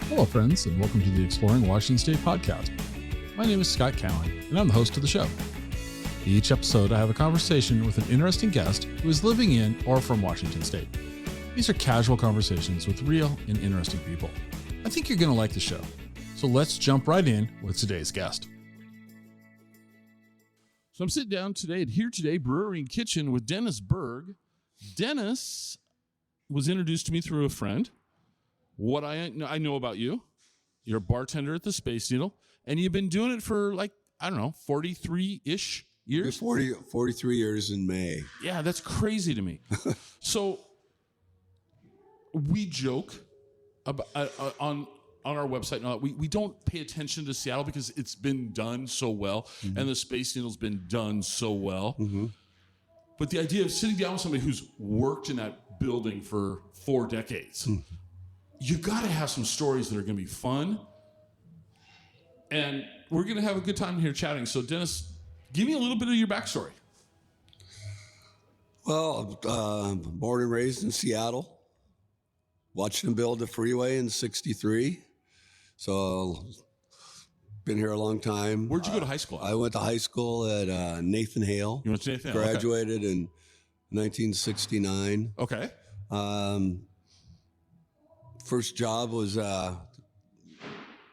Hello, friends, and welcome to the Exploring Washington State podcast. My name is Scott Cowan, and I'm the host of the show. Each episode, I have a conversation with an interesting guest who is living in or from Washington State. These are casual conversations with real and interesting people. I think you're going to like the show. So let's jump right in with today's guest. So I'm sitting down today at Here Today Brewery and Kitchen with Dennis Berg. Dennis was introduced to me through a friend. What I know about you, you're a bartender at the Space Needle, and you've been doing it for 43-ish years? 43 years in May. Yeah, that's crazy to me. So we joke about on our website now, we don't pay attention to Seattle because it's been done so well, and the Space Needle's been done so well. But the idea of sitting down with somebody who's worked in that building for 4 decades, you got to have some stories that are going to be fun. And we're going to have a good time here chatting. So, Dennis, give me a little bit of your backstory. Well, born and raised in Seattle. Watched them build the freeway in '63. So, been here a long time. Where'd you go to high school? I went to high school at Nathan Hale. You went to Nathan Hale? Graduated in 1969. Okay. First job was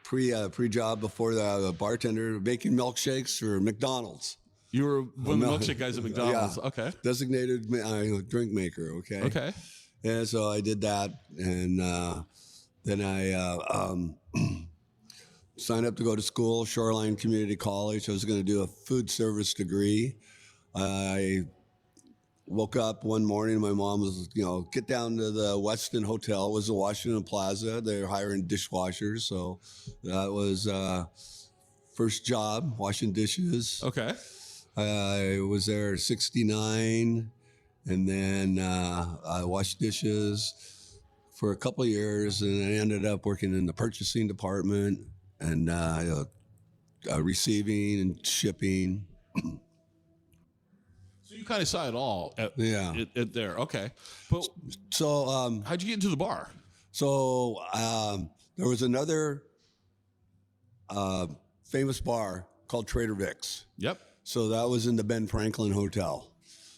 pre-job before the bartender, making milkshakes for McDonald's. You were one of the milkshake guys at McDonald's. Yeah. Okay. Designated drink maker. Okay. Okay. And so I did that, and then I signed up to go to school, Shoreline Community College. I was going to do a food service degree. I woke up one morning, my mom was, get down to the Westin Hotel. It was the Washington Plaza. They're hiring dishwashers. So that was first job, washing dishes. Okay. I was there 69, and then I washed dishes for a couple of years, and I ended up working in the purchasing department and receiving and shipping. So you kind of saw it all at there. Okay. But so how'd you get into the bar? So there was another famous bar called Trader Vic's. Yep. So that was in the Ben Franklin Hotel.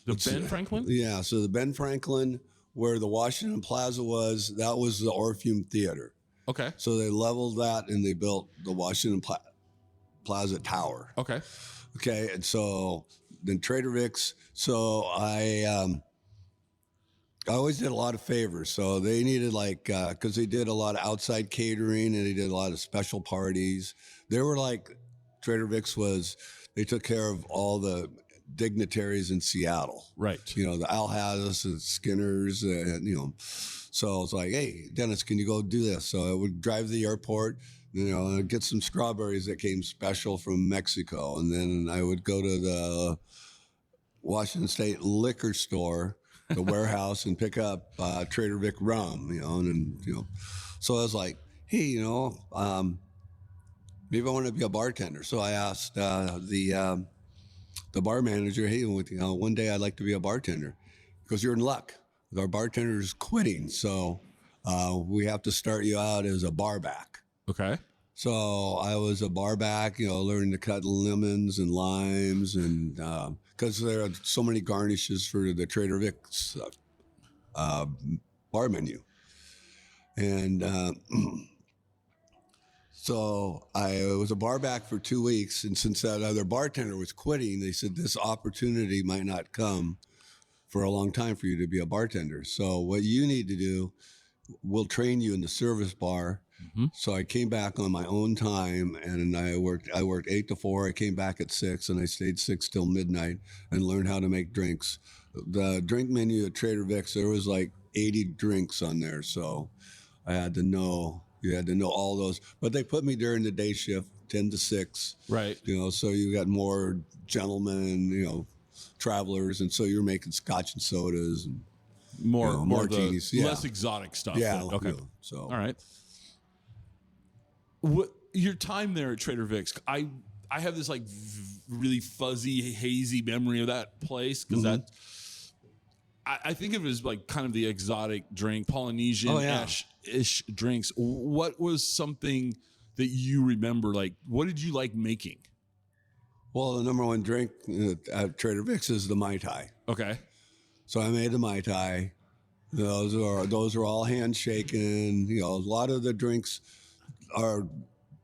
Ben Franklin? Yeah. So the Ben Franklin, where the Washington Plaza was, that was the Orpheum Theater. Okay. So they leveled that and they built the Washington Plaza Tower. Okay. Okay. And so then Trader Vic's. So I always did a lot of favors. So they needed because they did a lot of outside catering and they did a lot of special parties. They were Trader Vic's they took care of all the dignitaries in Seattle. Right. The Al Haddis and Skinners, So it's like, hey, Dennis, can you go do this? So I would drive to the airport, and get some strawberries that came special from Mexico. And then I would go to the Washington State liquor store, the warehouse, and pick up Trader Vic rum, So I was like, hey, maybe I want to be a bartender. So I asked the bar manager, hey, one day I'd like to be a bartender. Because you're in luck. Our bartender's quitting, so we have to start you out as a bar back. Okay. So I was a bar back, learning to cut lemons and limes, and because there are so many garnishes for the Trader Vic's bar menu. And so I was a bar back for 2 weeks, and since that other bartender was quitting, they said this opportunity might not come for a long time for you to be a bartender. So what you need to do, we'll train you in the service bar. So I came back on my own time, and I worked 8 to 4. I came back at 6, and I stayed 6 till midnight and learned how to make drinks. The drink menu at Trader Vic's, there was 80 drinks on there. So I had to know, you had to know all those, but they put me during the day shift, 10 to 6. Right. So you got more gentlemen, travelers, and so you're making scotch and sodas and more martinis, less exotic stuff. Yeah. Okay. So all right. Your time there at Trader Vic's, I have this really fuzzy, hazy memory of that place because I think of it as like kind of the exotic drink, Polynesian-ish drinks. What was something that you remember? Like, what did you like making? Well, the number one drink at Trader Vic's is the Mai Tai. Okay. So I made the Mai Tai. Those are all handshaken. You know, a lot of the drinks are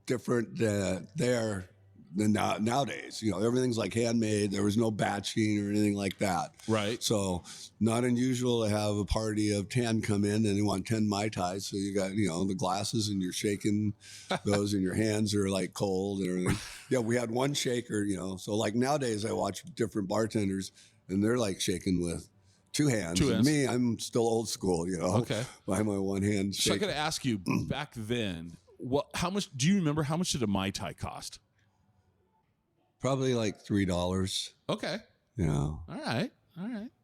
different there than nowadays. You know, everything's like handmade. There was no batching or anything like that. Right. So not unusual to have a party of 10 come in and they want 10 Mai Tais. So you got, you know, the glasses and you're shaking those and your hands are like cold and everything. Yeah, we had one shaker, you know. So like nowadays I watch different bartenders and they're like shaking with two hands. Me, I'm still old school, you know. Okay. By my one hand shaker. So I got to ask you, back then, do you remember how much did a Mai Tai cost? Probably like $3. Okay. Yeah. All right.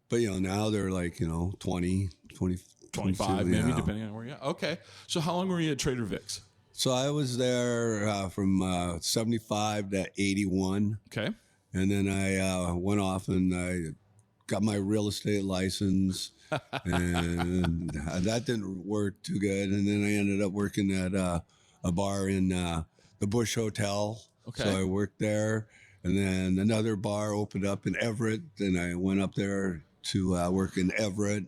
But, you know, now they're like, you know, 20, 25 maybe, depending on where you're at. Okay. So how long were you at Trader Vic's? So I was there from 75 to 81. Okay. And then I went off and I got my real estate license. And that didn't work too good. And then I ended up working at a bar in the Bush Hotel. Okay. So I worked there. And then another bar opened up in Everett. Then I went up there to work in Everett.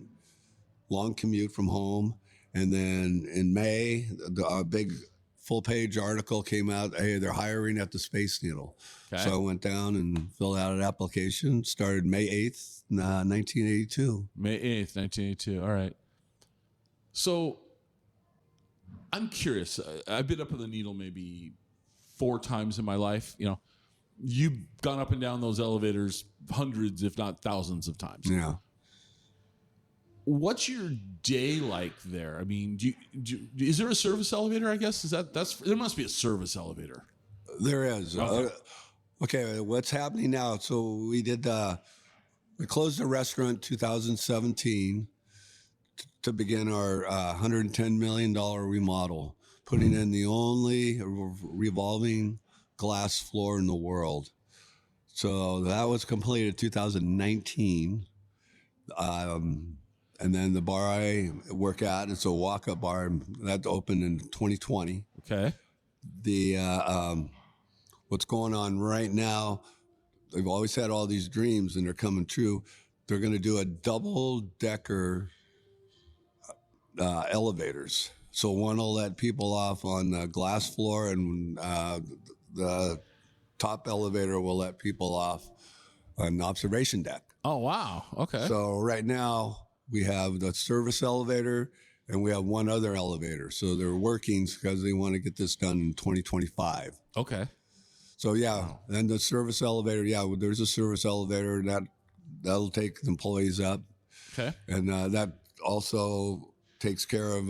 Long commute from home. And then in May, a big full-page article came out. Hey, they're hiring at the Space Needle. Okay. So I went down and filled out an application. Started May 8th, 1982. May 8th, 1982. All right. So I'm curious. I've been up at the Needle maybe 4 times in my life. You know, you've gone up and down those elevators hundreds, if not thousands of times. Yeah. What's your day like there? I mean, is there a service elevator? I guess there must be a service elevator. There is. Okay, what's happening now? So we closed the restaurant 2017 to begin our $110 million remodel, putting in the only revolving glass floor in the world. So that was completed 2019. And then the bar I work at, it's a walk-up bar, that opened in 2020. Okay. What's going on right now, they've always had all these dreams and they're coming true. They're going to do a double-decker elevators. So one will let people off on the glass floor and the top elevator will let people off on the observation deck. Oh, wow. Okay. So right now we have the service elevator and we have one other elevator. So they're working because they want to get this done in 2025. Okay. So yeah, and the service elevator, there's a service elevator that'll take the employees up. Okay. And that also takes care of,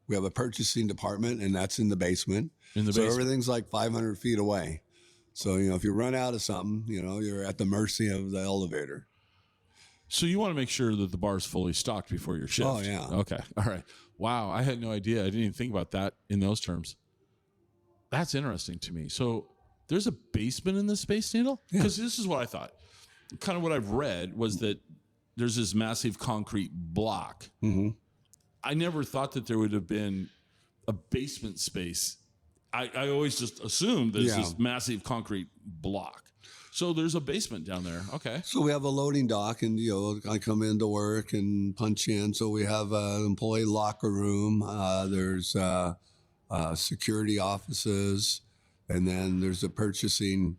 we have a purchasing department and that's in the basement. So everything's like 500 feet away. So, you know, if you run out of something, you know, you're at the mercy of the elevator. So you want to make sure that the bar's fully stocked before your shift. Oh, yeah. Okay. All right. Wow. I had no idea. I didn't even think about that in those terms. That's interesting to me. So there's a basement in the Space Needle? Because this is what I thought. Kind of what I've read was that there's this massive concrete block. Mm-hmm. I never thought that there would have been a basement space. I always just assumed there's this massive concrete block. So there's a basement down there. Okay. So we have a loading dock and, you know, I come into work and punch in. So we have an employee locker room. There's security offices. And then there's a purchasing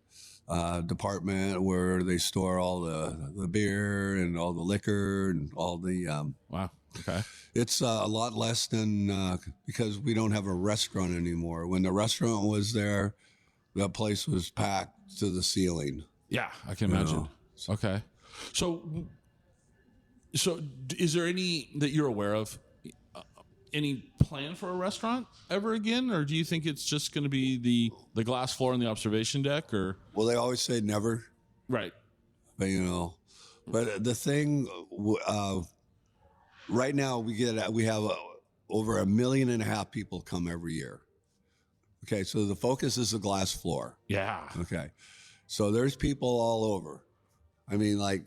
department where they store all the beer and all the liquor and all the... wow. Okay. It's a lot less than... because we don't have a restaurant anymore. When the restaurant was there, that place was packed to the ceiling. Yeah, I can imagine. Okay. So is there any that you're aware of, any plan for a restaurant ever again? Or do you think it's just going to be the glass floor and the observation deck? Or well, they always say never. Right. But, you know, but the thing, right now we have over 1.5 million people come every year. Okay, so the focus is the glass floor. Yeah. Okay, so there's people all over. I mean, like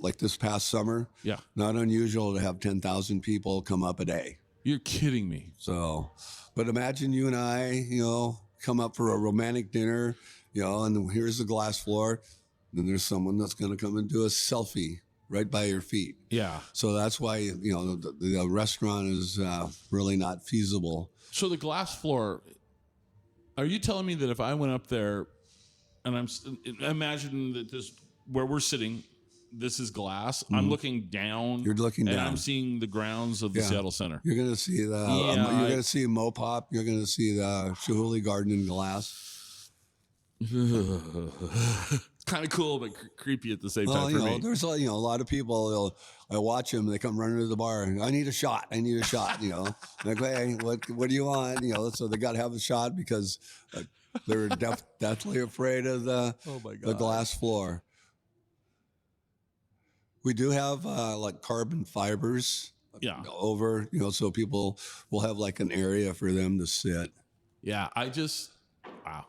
like this past summer. Yeah. Not unusual to have 10,000 people come up a day. You're kidding me. So, but imagine you and I, come up for a romantic dinner, and here's the glass floor. Then there's someone that's going to come and do a selfie right by your feet. Yeah. So that's why, the restaurant is really not feasible. So the glass floor, are you telling me that if I went up there and imagine that this, where we're sitting, this is glass. Mm-hmm. I'm looking down. You're looking down. And I'm seeing the grounds of the Seattle Center. You're going to see you're going to see Mopop. You're going to see the Chihuly Garden in glass. Kind of cool, but creepy at the same time for me. There's a lot of people. I watch them. They come running to the bar. I need a shot. Like, hey, what do you want? So they got to have a shot because they're deathly afraid of the glass floor. We do have like carbon fibers. Over, so people will have like an area for them to sit. Yeah, wow.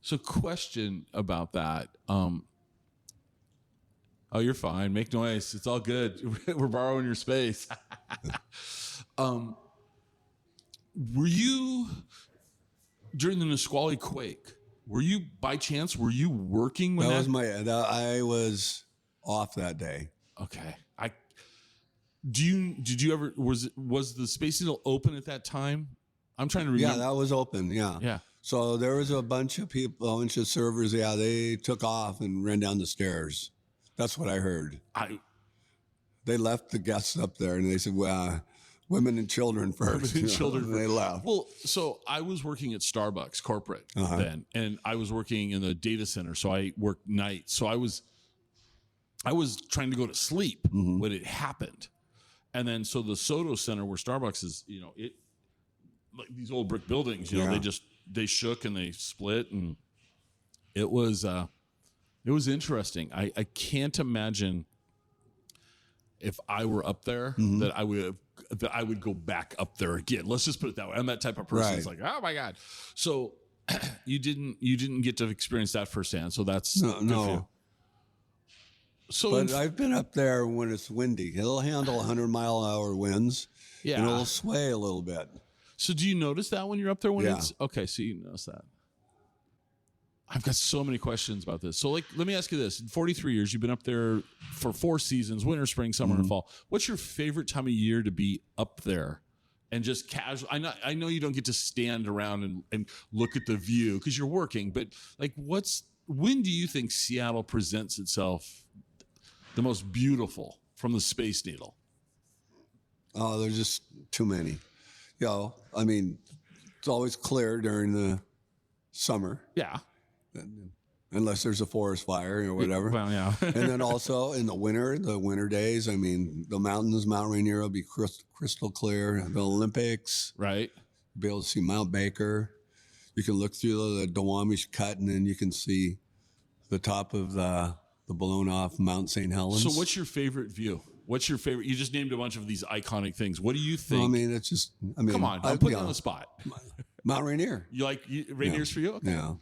So question about that. Oh, you're fine. Make noise. It's all good. We're borrowing your space. Were you, during the Nisqually quake, were you working when I was off that day. Okay. Did you ever, was the Space Needle open at that time? I'm trying to remember. Yeah, that was open. Yeah. Yeah. So there was a bunch of people, a bunch of servers. Yeah, they took off and ran down the stairs. That's what I heard. They left the guests up there, and they said, "Well, women and children first." Women and children. And they left. Well, so I was working at Starbucks corporate then, and I was working in the data center. So I worked nights. So I was trying to go to sleep when it happened, and then so the Soto Center where Starbucks is, like these old brick buildings, they shook and they split, and it was interesting. I can't imagine if I were up there that I would go back up there again. Let's just put it that way. I'm that type of person. Right. It's like, oh my God. So you didn't get to experience that firsthand. So that's good for you. So but I've been up there when it's windy. It'll handle 100-mile-an-hour winds. Yeah. And it'll sway a little bit. So do you notice that when you're up there when it's okay? So you notice that. I've got so many questions about this. So let me ask you this. In 43 years, you've been up there for 4 seasons, winter, spring, summer, and fall. What's your favorite time of year to be up there and just casual? I know you don't get to stand around and look at the view because you're working, but like when do you think Seattle presents itself the most beautiful from the Space Needle? Oh, there's just too many. I mean, it's always clear during the summer. Yeah. Unless there's a forest fire or whatever. Well, yeah. And then also in the winter days, I mean, the mountains, Mount Rainier will be crystal clear. The Olympics. Right. You'll be able to see Mount Baker. You can look through the Duwamish Cut, and then you can see the top of the blown off Mount St. Helens. So what's your favorite view? What's your favorite? You just named a bunch of these iconic things. What do you think? Well, I mean, it's just, come on, I'm putting you on the spot. Mount Rainier. You like Rainier's for you? Okay. Yeah.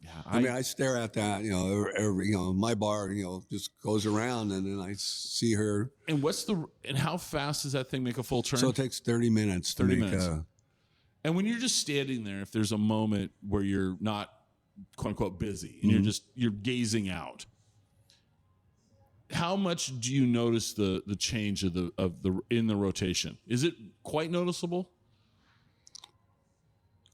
Yeah. I stare at that, my bar, just goes around, and then I see her. And how fast does that thing make a full turn? So it takes 30 minutes. 30 minutes. And when you're just standing there, if there's a moment where you're not, quote unquote, busy, and you're gazing out, how much do you notice the change in the rotation? Is it quite noticeable?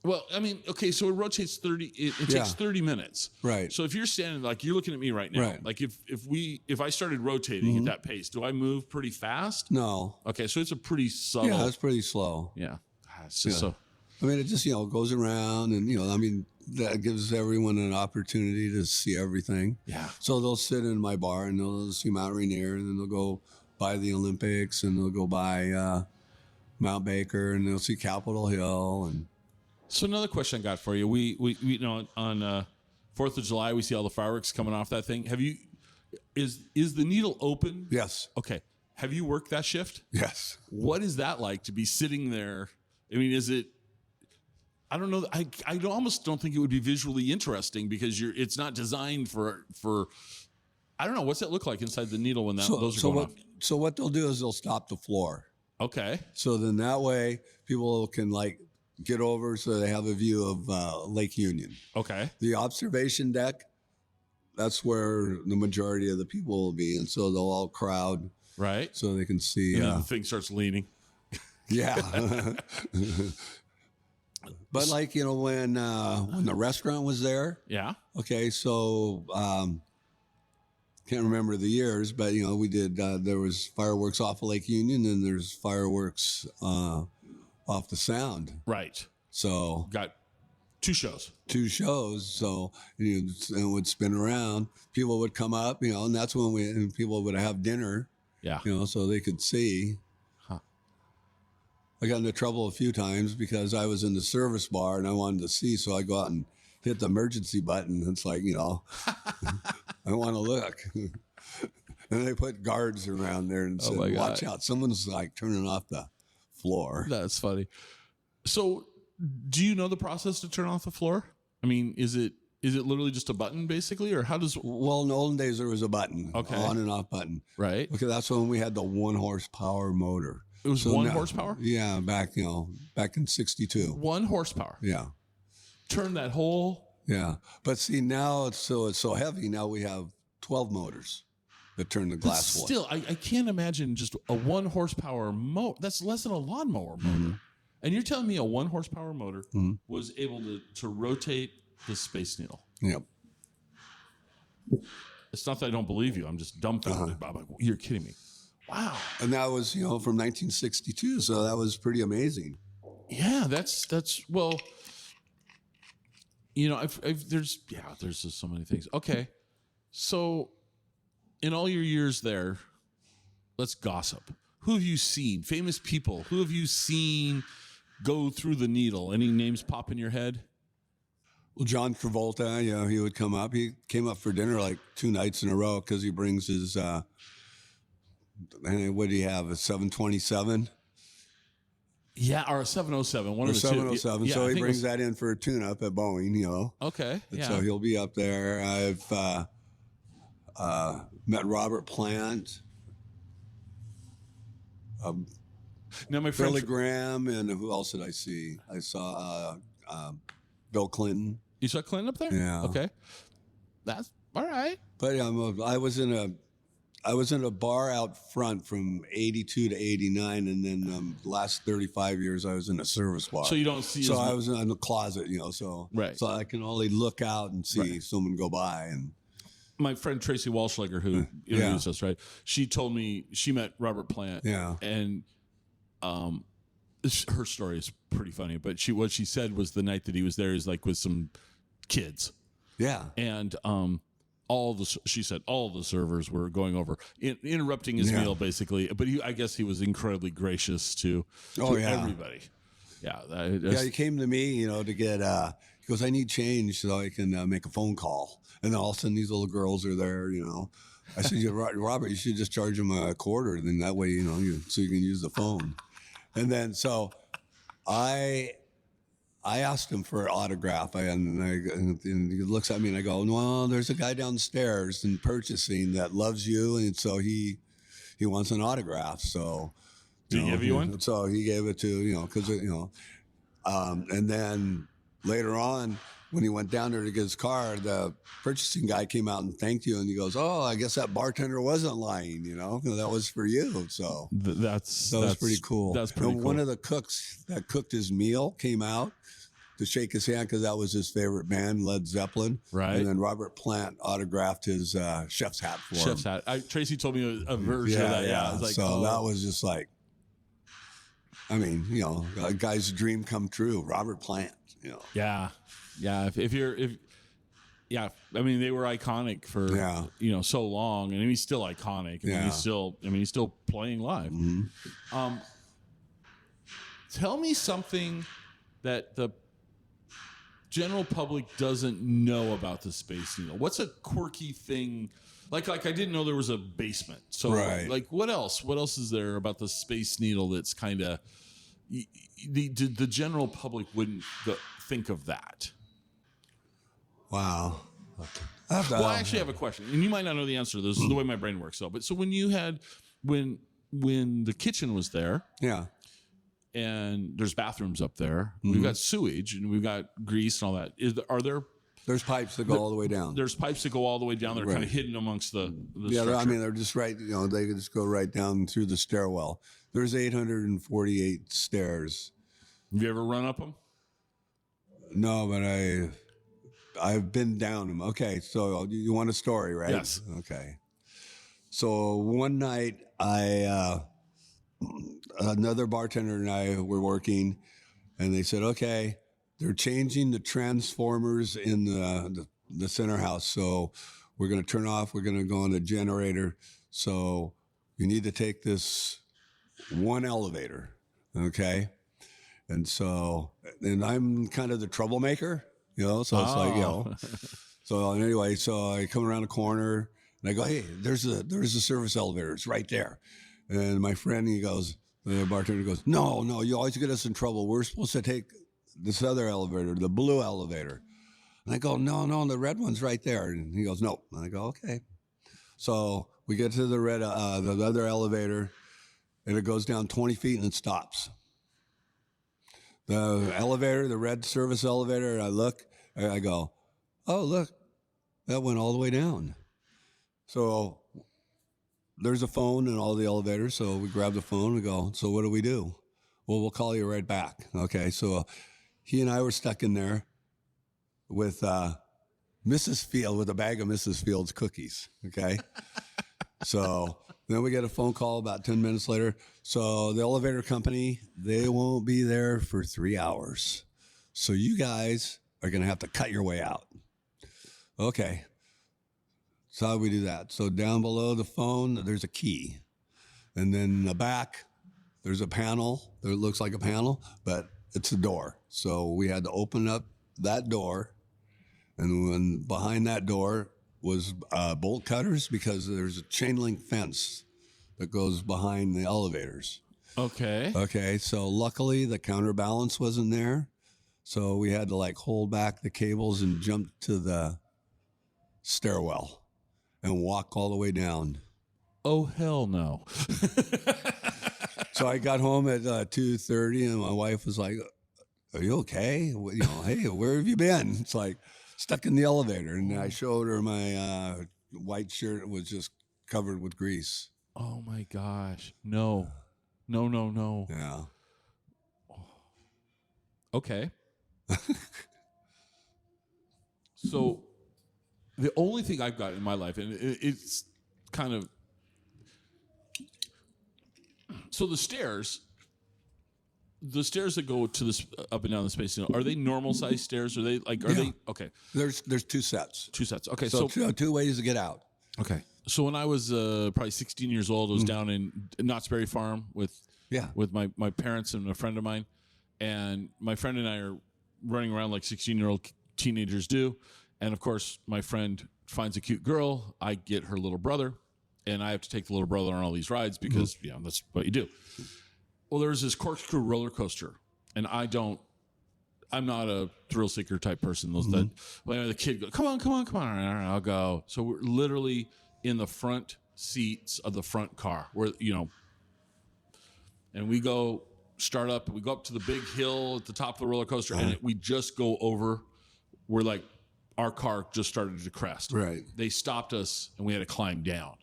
Well, I mean, okay, so it rotates 30. It takes 30 minutes, right? So if you're standing, like you're looking at me right now, right. Like if I started rotating at that pace, do I move pretty fast? No. Okay, so it's a pretty subtle. Yeah, it's pretty slow. Yeah, it's just so. I mean, it just goes around, and I mean, that gives everyone an opportunity to see everything. Yeah. So they'll sit in my bar and they'll see Mount Rainier, and then they'll go by the Olympics, and they'll go by Mount Baker, and they'll see Capitol Hill. And so another question I got for you: we on 4th of July we see all the fireworks coming off that thing. Is the Needle open? Yes. Okay. Have you worked that shift? Yes. What is that like to be sitting there? I mean, is it? I don't know. I almost don't think it would be visually interesting because it's not designed for I don't know. What's it look like inside the needle when those are so going what, off? So what they'll do is they'll stop the floor. Okay. So then that way people can like get over so they have a view of Lake Union. Okay. The observation deck, that's where the majority of the people will be. And so they'll all crowd. Right. So they can see. And then the thing starts leaning. Yeah. But like, when the restaurant was there. Yeah. Okay. So, can't remember the years, but we did, there was fireworks off of Lake Union and there's fireworks, off the Sound. Right. So got two shows. So it would spin around. People would come up, and that's when people would have dinner. Yeah. So they could see. Huh. I got into trouble a few times because I was in the service bar and I wanted to see, so I go out and hit the emergency button. It's like, I want to look. And they put guards around there and said, watch out. Someone's like turning off the floor. That's funny. So do you know the process to turn off the floor? I mean, is it literally just a button basically, or how does? Well, in the olden days, there was a button, on and off button. Right. Because that's when we had the 1 horsepower motor. It was 1 horsepower? Yeah. Back in 62. 1 horsepower. Yeah. Turn that whole. Yeah. But see, now it's so heavy. Now we have 12 motors that turn the glass wood. Still, I can't imagine just a 1 horsepower motor. That's less than a lawnmower motor. Mm-hmm. And you're telling me a 1 horsepower motor was able to rotate the Space Needle? Yep. It's not that I don't believe you. I'm just dumbfounded. I'm like, you're kidding me. Wow. And that was, from 1962. So that was pretty amazing. Yeah, that's well, there's just so many things. Okay. So in all your years there, let's gossip. Who have you seen? Famous people. Who have you seen go through the needle? Any names pop in your head? Well, John Travolta, he would come up. He came up for dinner like 2 nights in a row because he brings his, what do you have, a 727? Yeah, or a 707. One of the 707. Yeah, so he brings that in for a tune-up at Boeing, Okay, yeah. So he'll be up there. I've met Robert Plant. Now, my friend Billy Graham, and who else did I see? I saw Bill Clinton. You saw Clinton up there? Yeah. Okay. That's all right. But I was in a bar out front from 82 to 89, and then the last 35 years I was in a service bar. So you don't see. So I was in the closet, so right. So I can only look out and see someone go by. And my friend Tracy Walschlager, who introduced us, right? She told me she met Robert Plant. Yeah. And her story is pretty funny, but what she said was the night that he was there is like with some kids. Yeah. And she said all the servers were going over, interrupting his meal basically. But I guess he was incredibly gracious to everybody. Yeah. He came to me, to get, he goes, I need change so I can make a phone call. And then all of a sudden these little girls are there, I said, Robert, you should just charge them a quarter. Then that way, so you can use the phone. And then, so I asked him for an autograph, and he looks at me and I go, well, there's a guy downstairs in purchasing that loves you, and so he wants an autograph. So, did he give you one? So he gave it to because and then later on when he went down there to get his car, the purchasing guy came out and thanked you, and he goes, "Oh, I guess that bartender wasn't lying, that was for you." So that was pretty cool. That's pretty cool. One of the cooks that cooked his meal came out to shake his hand because that was his favorite band, Led Zeppelin. Right. And then Robert Plant autographed his chef's hat for him. Chef's hat. Tracy told me a version of that. Yeah. I was like, that was just like, a guy's dream come true. Robert Plant. Yeah. Yeah. If they were iconic for so long, and he's still iconic. He's still playing live. Mm-hmm. Tell me something that the general public doesn't know about the Space Needle. What's a quirky thing? Like I didn't know there was a basement. So like what else? What else is there about the Space Needle that's kind of the general public wouldn't think of that? Wow. Well, I actually have a question, and you might not know the answer. This is the way my brain works, though. But so when you had when the kitchen was there, yeah, and there's bathrooms up there, we've got sewage and we've got grease and all that. There's pipes that go all the way down. There's pipes that go all the way down. They're kind of hidden amongst the yeah, I mean, they're just right. They can just go right down through the stairwell. There's 848 stairs. Have you ever run up them? No, but I've been down them. Okay, so you want a story, right? Yes. Okay. So one night, another bartender and I were working, and they said, okay, they're changing the transformers in the center house. So we're going to turn off. We're going to go on a generator. So you need to take this one elevator. Okay. And I'm kind of the troublemaker, so it's like, so anyway, so I come around the corner and I go, hey, there's a service elevator. It's right there. And my friend, the bartender goes, no, you always get us in trouble. We're supposed to take this other elevator, the blue elevator. And I go, no, the red one's right there. And he goes, no. And I go, okay. So we get to the other elevator, and it goes down 20 feet and it stops. The elevator, the red service elevator, I look, I go, oh, look, that went all the way down. So there's a phone in all the elevators. So we grab the phone and go, so what do we do? Well, we'll call you right back. Okay. So he and I were stuck in there with Mrs. Field, with a bag of Mrs. Field's cookies. Okay. So then we get a phone call about 10 minutes later. So the elevator company, they won't be there for 3 hours. So you guys are going to have to cut your way out. Okay. So how do we do that? So down below the phone, there's a key. And then in the back, there's a panel. It looks like a panel, but it's a door. So we had to open up that door. And when behind that door was bolt cutters, because there's a chain link fence that goes behind the elevators. Okay. So luckily the counterbalance wasn't there. So we had to hold back the cables and jump to the stairwell and walk all the way down. Oh, hell no. So I got home at 2:30 and my wife was like, are you okay? Hey, where have you been? It's like stuck in the elevator. And I showed her my white shirt was just covered with grease. Oh my gosh. No. Yeah. Okay. So the only thing I've got in my life, and it's kind of, so the stairs that go to this up and down the space, are they normal size stairs? Are they they okay? There's two sets. Okay. So two ways to get out. Okay. So when I was probably 16 years old, I was down in Knott's Berry Farm with my parents and a friend of mine, and my friend and I are running around like 16-year-old teenagers do, and of course my friend finds a cute girl. I get her little brother, and I have to take the little brother on all these rides because that's what you do. Well, there's this corkscrew roller coaster, and I'm not a thrill seeker type person. The kid goes, come on, I'll go. So we're literally in the front seats of the front car, where and we go start up. We go up to the big hill at the top of the roller coaster, and we just go over. We're our car just started to crest. Right. They stopped us, and we had to climb down.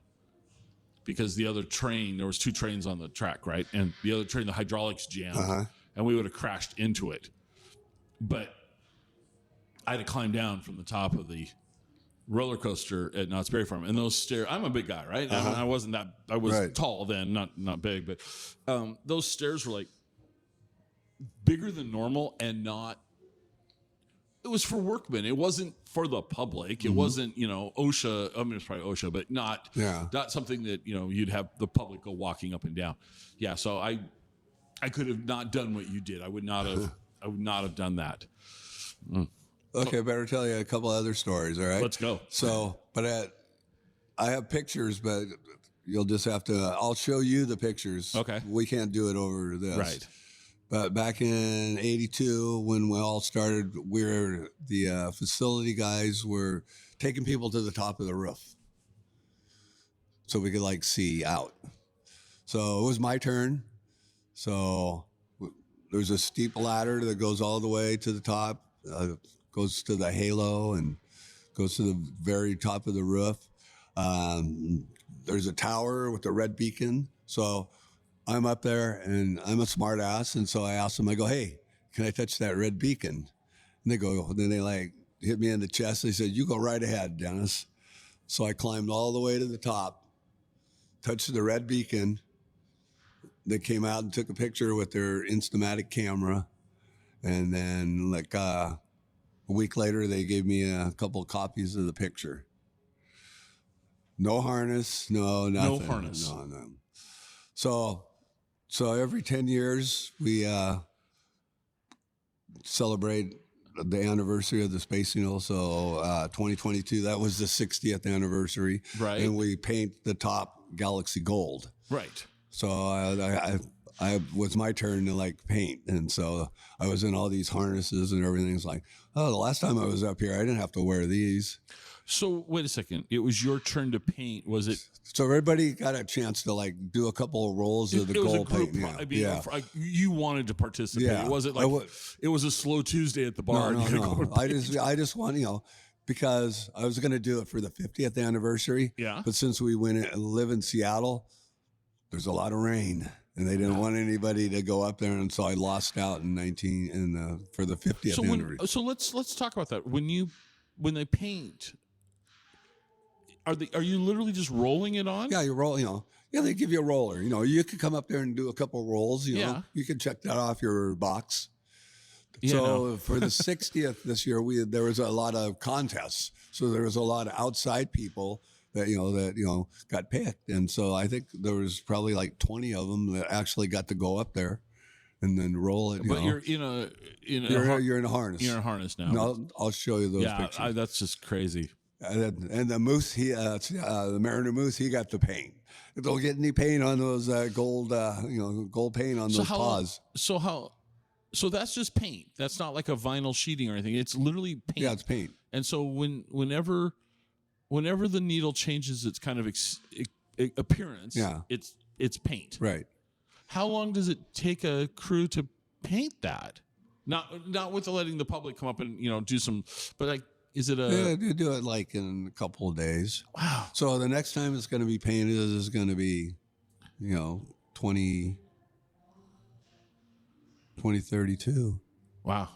Because the other train, there was two trains on the track, right? And the other train, the hydraulics jammed, and we would have crashed into it. But I had to climb down from the top of the roller coaster at Knott's Berry Farm. And those stairs, I'm a big guy, right? I wasn't that, I was tall then, not big, but those stairs were bigger than normal and not, it was for workmen. It wasn't for the public. It wasn't, OSHA. I mean, it's probably OSHA, but not something that, you'd have the public go walking up and down. Yeah. So I could have not done what you did. I would not have done that. Okay. I better tell you a couple other stories. All right. Let's go. So, but I have pictures, but you'll just have to, I'll show you the pictures. Okay. We can't do it over this. Right. But back in 82, when we all started, the facility guys were taking people to the top of the roof so we could like see out. So it was my turn. So there's a steep ladder that goes all the way to the top, goes to the halo and goes to the very top of the roof. There's a tower with a red beacon. So I'm up there and I'm a smart ass. And so I asked them, I go, hey, can I touch that red beacon? And they go, then they like hit me in the chest. They said, you go right ahead, Dennis. So I climbed all the way to the top, touched the red beacon. They came out and took a picture with their Instamatic camera. And then like a week later, they gave me a couple of copies of the picture. No harness, no nothing. No harness. No. So every 10 years, we celebrate the anniversary of the Space Needle. So 2022, that was the 60th anniversary. Right. And we paint the top galaxy gold. Right. So I was my turn to like paint. And so I was in all these harnesses and everything. It's like, oh, the last time I was up here, I didn't have to wear these. So wait a second. It was your turn to paint. Was it? So everybody got a chance to like do a couple of rolls of the gold paint. Yeah. I mean, you wanted to participate. Yeah. It wasn't like it was a slow Tuesday at the bar. No. I just want, because I was going to do it for the 50th anniversary. Yeah. But since we live in Seattle, there's a lot of rain. And they didn't want anybody to go up there, and so I lost out in for the 50th anniversary. So let's talk about that. When they paint, are you literally just rolling it on? Yeah, you roll. Yeah, they give you a roller. You could come up there and do a couple of rolls. You can check that off your box. For the 60th this year, there was a lot of contests. So there was a lot of outside people that got picked, and so I think there was probably like 20 of them that actually got to go up there and then roll it. But you're in a harness. You're in a harness now. No, I'll show you those pictures. Yeah, that's just crazy. And the moose, the Mariner moose, he got the paint. Don't get any paint on those gold paint on those paws. So that's just paint. That's not like a vinyl sheeting or anything. It's literally paint. Yeah, it's paint. And so whenever the needle changes its kind of appearance, it's paint. Right. How long does it take a crew to paint that? Not with letting the public come up and do some, but like, is it you do it like in a couple of days. Wow. So the next time it's going to be painted is going to be, 2032. Wow.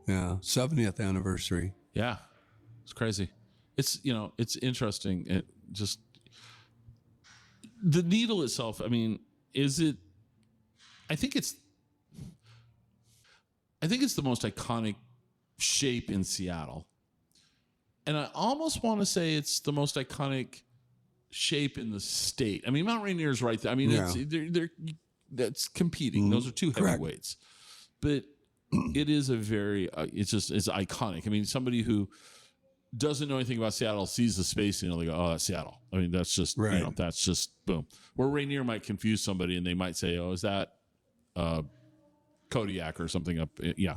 Yeah, 70th anniversary. Yeah, it's crazy. It's it's interesting. It just the needle itself. I mean, is it? I think it's the most iconic shape in Seattle, and I almost want to say it's the most iconic shape in the state. I mean, Mount Rainier is right there. I mean, they're that's competing. Those are two heavyweights, but it is a very. It's iconic. I mean, somebody who doesn't know anything about Seattle sees the Space Needle, they go, oh, that's Seattle. I mean, that's just, that's just boom. Where Rainier might confuse somebody and they might say, oh, is that Kodiak or something up? Yeah.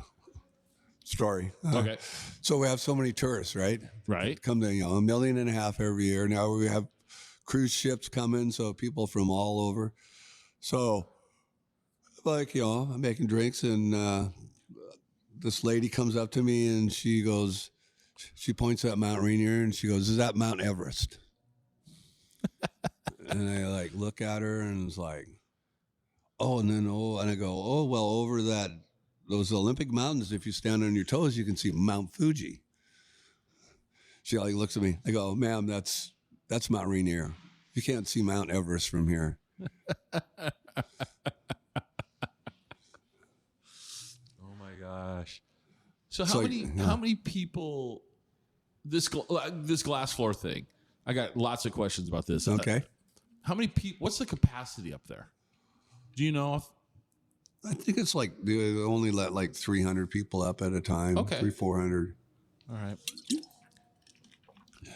Story. Okay. So we have so many tourists, right? Right. Come to, 1.5 million every year. Now we have cruise ships coming, so people from all over. So, like, I'm making drinks and this lady comes up to me and she points at Mount Rainier and she goes, is that Mount Everest? And I like look at her and it's like, and I go, oh, well, over those Olympic mountains, if you stand on your toes, you can see Mount Fuji. She like looks at me. I go, ma'am, that's Mount Rainier. You can't see Mount Everest from here. Oh my gosh. So how many people this glass floor thing? I got lots of questions about this. Okay. How many people? What's the capacity up there? Do you know? I think it's like they only let like 300 people up at a time. Okay. 300-400. All right.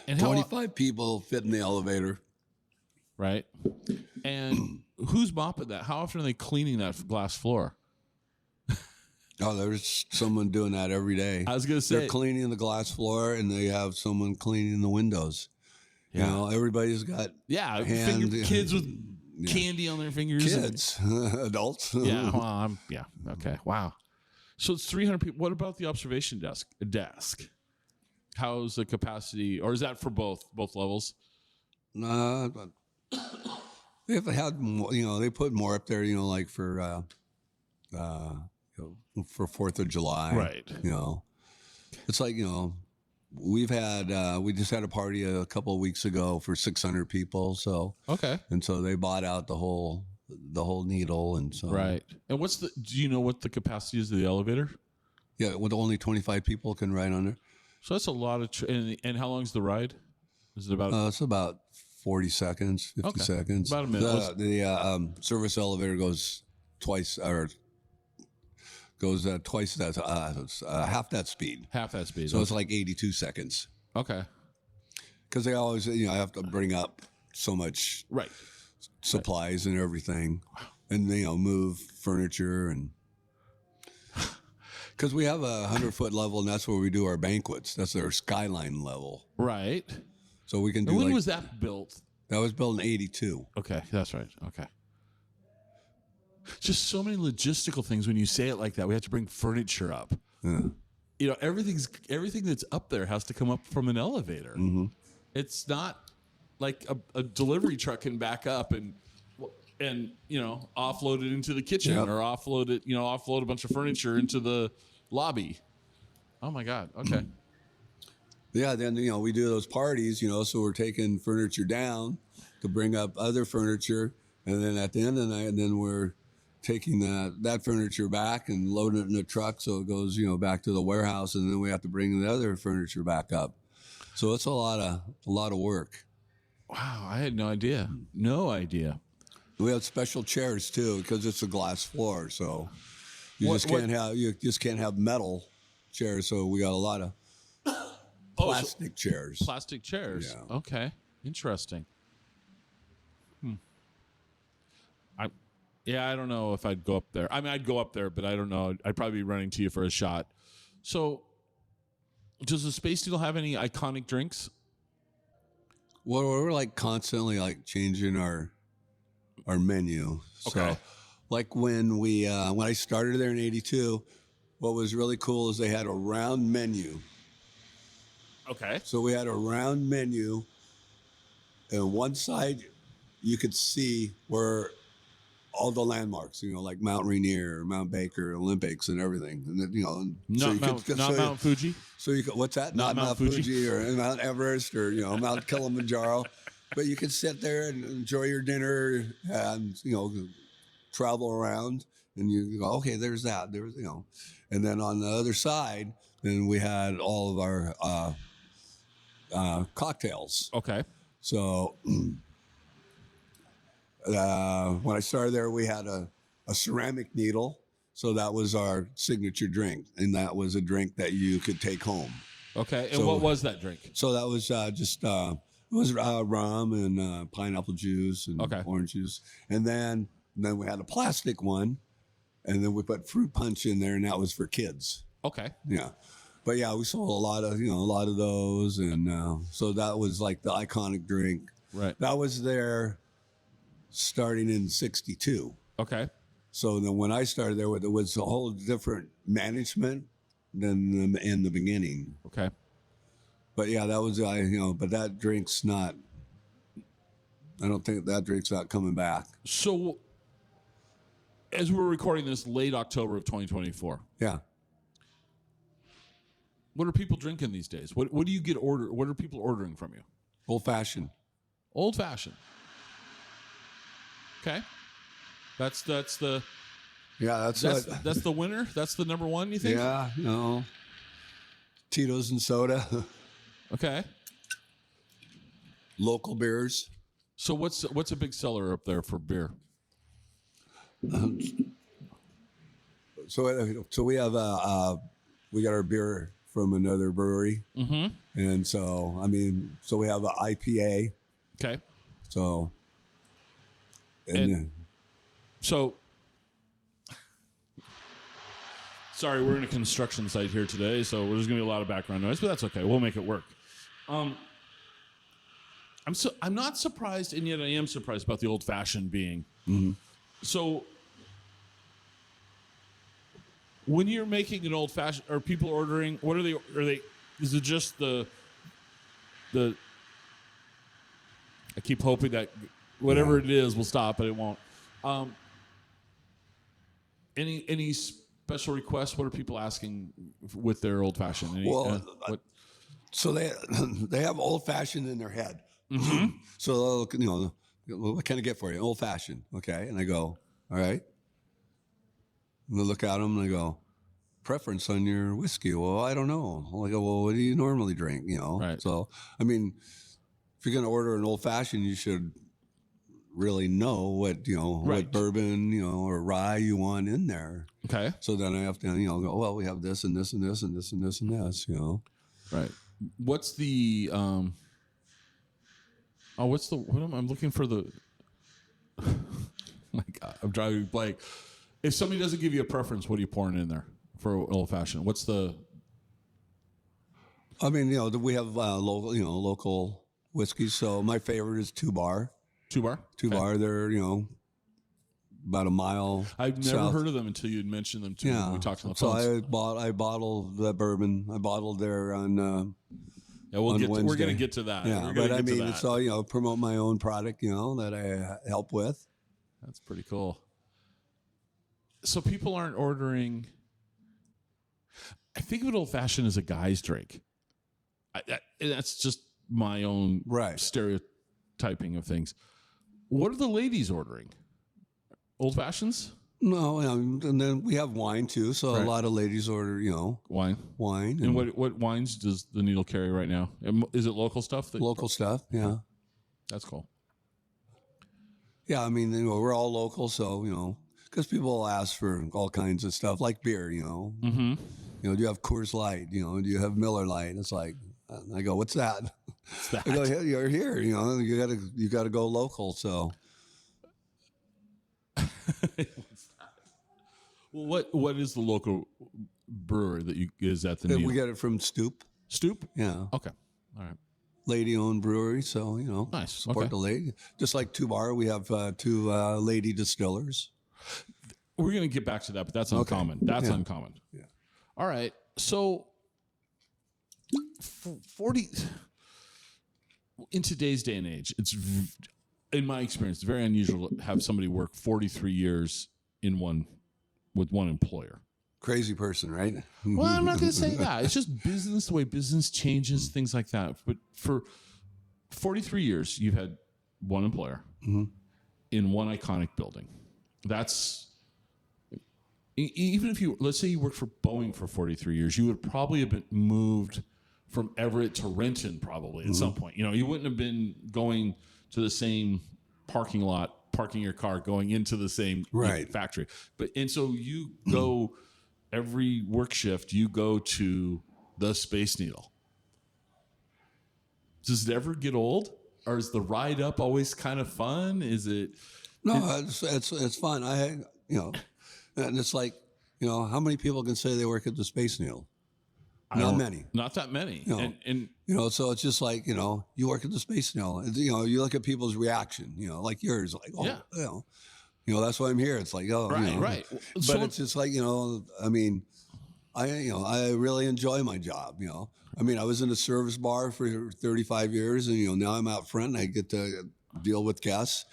And 25 people fit in the elevator. Right. And who's mopping that? How often are they cleaning that glass floor? Oh, there's someone doing that every day. I was going to say. They're cleaning the glass floor, and they have someone cleaning the windows. Yeah. You know, everybody's got kids with candy on their fingers. Kids, adults. Yeah. Well, okay. Wow. So it's 300 people. What about the observation desk? How's the capacity, or is that for both levels? But they've had more, they put more up there, like for 4th of July. Right. It's like, we just had a party a couple of weeks ago for 600 people. So, okay. And so they bought out the whole needle. And so, right. And do you know what the capacity is of the elevator? Yeah. With only 25 people can ride on there. So that's a lot of, and how long's the ride? Is it about? It's about 40 seconds, 50 seconds. About a minute. The service elevator goes twice that, half that speed. Half that speed. So it's like 82 seconds. Okay. Because they always, have to bring up so much supplies and everything, and move furniture and. Because we have a 100-foot level, and that's where we do our banquets. That's our skyline level. Right. So we can do. And when was that built? That was built in 82. Okay, that's right. Okay. Just so many logistical things when you say it like that. We have to bring furniture up. Yeah. Everything that's up there has to come up from an elevator. Mm-hmm. It's not like a delivery truck can back up and offload it into the kitchen or offload a bunch of furniture into the lobby. Oh my God. Okay. Yeah. Then, we do those parties, so we're taking furniture down to bring up other furniture. And then at the end of the night, then we're taking that furniture back and loading it in a truck. So it goes, back to the warehouse, and then we have to bring the other furniture back up. So it's a lot of work. Wow. I had no idea. No idea. We have special chairs too, because it's a glass floor. So you just can't have metal chairs. So we got a lot of plastic chairs. Plastic chairs. Yeah. Okay. Interesting. I don't know if I'd go up there. I mean, I'd go up there, but I don't know. I'd probably be running to you for a shot. So does the Space Needle have any iconic drinks? Well, we're like constantly changing our menu. Okay. So like when I started there in 82, what was really cool is they had a round menu. Okay. So we had a round menu, and one side you could see where all the landmarks, like Mount Rainier, Mount Baker, Olympics, and everything. And then, Mount Fuji. So you could, what's that? Not Mount Fuji or Mount Everest or Mount Kilimanjaro. But you could sit there and enjoy your dinner and travel around, and you go, okay, there's that. There's and then on the other side, then we had all of our cocktails. Okay. So when I started there, we had a ceramic needle. So that was our signature drink, and that was a drink that you could take home. Okay. And what was that drink? So that was it was rum and pineapple juice and orange juice. And then we had a plastic one, and then we put fruit punch in there, and that was for kids. Okay. Yeah. But yeah, we sold a lot of those, and so that was like the iconic drink. Right. That was there starting in 62. Okay. So then when I started there, it was a whole different management than in the beginning. Okay. But yeah, that was but that drink's not. I don't think that drink's not coming back. So, as we're recording this, late October of 2024. Yeah. What are people drinking these days? What do you get order? What are people ordering from you? Old fashioned. Old fashioned. Okay. That's the. Yeah, that's the winner. That's the number one. You think? Yeah. No. Tito's and soda. Okay. Local beers. So what's a big seller up there for beer? So we have we got our beer from another brewery, and so we have an IPA. Okay. So. Sorry, we're in a construction site here today, so there's going to be a lot of background noise, but that's okay. We'll make it work. I'm not surprised, and yet I am surprised about the old fashioned being. Mm-hmm. So when you're making an old fashioned, are people ordering? What are they? Is it just the? I keep hoping that whatever it is will stop, but it won't. Any special requests? What are people asking with their old fashioned? So they have old fashioned in their head. Mm-hmm. So what can I get for you? Old fashioned, okay? And I go, all right. And I look at them and I go, preference on your whiskey? Well, I don't know. I go, well, what do you normally drink? Right. So I mean, if you're going to order an old fashioned, you should really know what what bourbon or rye you want in there. Okay. So then I have to go, well, we have this and this and this and this and this and this. Right. What's the I'm looking for the oh my God, I'm driving blank. If somebody doesn't give you a preference, what are you pouring in there for old fashioned? What's the I mean, we have local whiskeys. So my favorite is 2 Bar. 2 Bar? 2 Bar, they're, about a mile. I've never south. Heard of them until you'd mentioned them to me when we talked on the phone. So I bottled the bourbon. I bottled there on we're Wednesday. going to get to that. Yeah, but I mean, it's all, promote my own product, that I help with. That's pretty cool. So people aren't ordering. I think of it old fashioned as a guy's drink. That's just my own stereotyping of things. What are the ladies ordering? Old fashions? No, and then we have wine too. So a lot of ladies order, wine. And what wines does the Needle carry right now? Is it local stuff? Local stuff, yeah. That's cool. Yeah, I mean, we're all local, so because people will ask for all kinds of stuff like beer, Mm-hmm. Do you have Coors Light? Do you have Miller Lite? It's like, I go, what's that? I go, hey, you're here. You gotta go local. So, well, what is the local brewery that is at the Needle? We get it from Stoop. Stoop? Yeah. Okay. All right. Lady-owned brewery, so nice. Support the lady. Just like 2 Bar, we have 2 lady distillers. We're going to get back to that, but that's uncommon. That's uncommon. Yeah. All right. So 40 in today's day and age, it's in my experience, very unusual to have somebody work 43 years with one employer. Crazy person, right? Well, I'm not going to say that. It's just business, the way business changes, things like that. But for 43 years, you've had one employer in one iconic building. That's even if let's say you worked for Boeing for 43 years, you would probably have been moved from Everett to Renton probably at some point. You wouldn't have been going to the same parking lot, parking your car, going into the same factory. And so you go every work shift, you go to the Space Needle. Does it ever get old? Or is the ride up always kind of fun? Is it? No, it's fun. And it's like, how many people can say they work at the Space Needle? Not many. Not that many. So it's just like, you work at the Space Needle. You look at people's reaction, like yours, like, that's why I'm here. It's like, right. But it's just like, I mean, I really enjoy my job, I mean, I was in a service bar for 35 years and, now I'm out front and I get to deal with guests,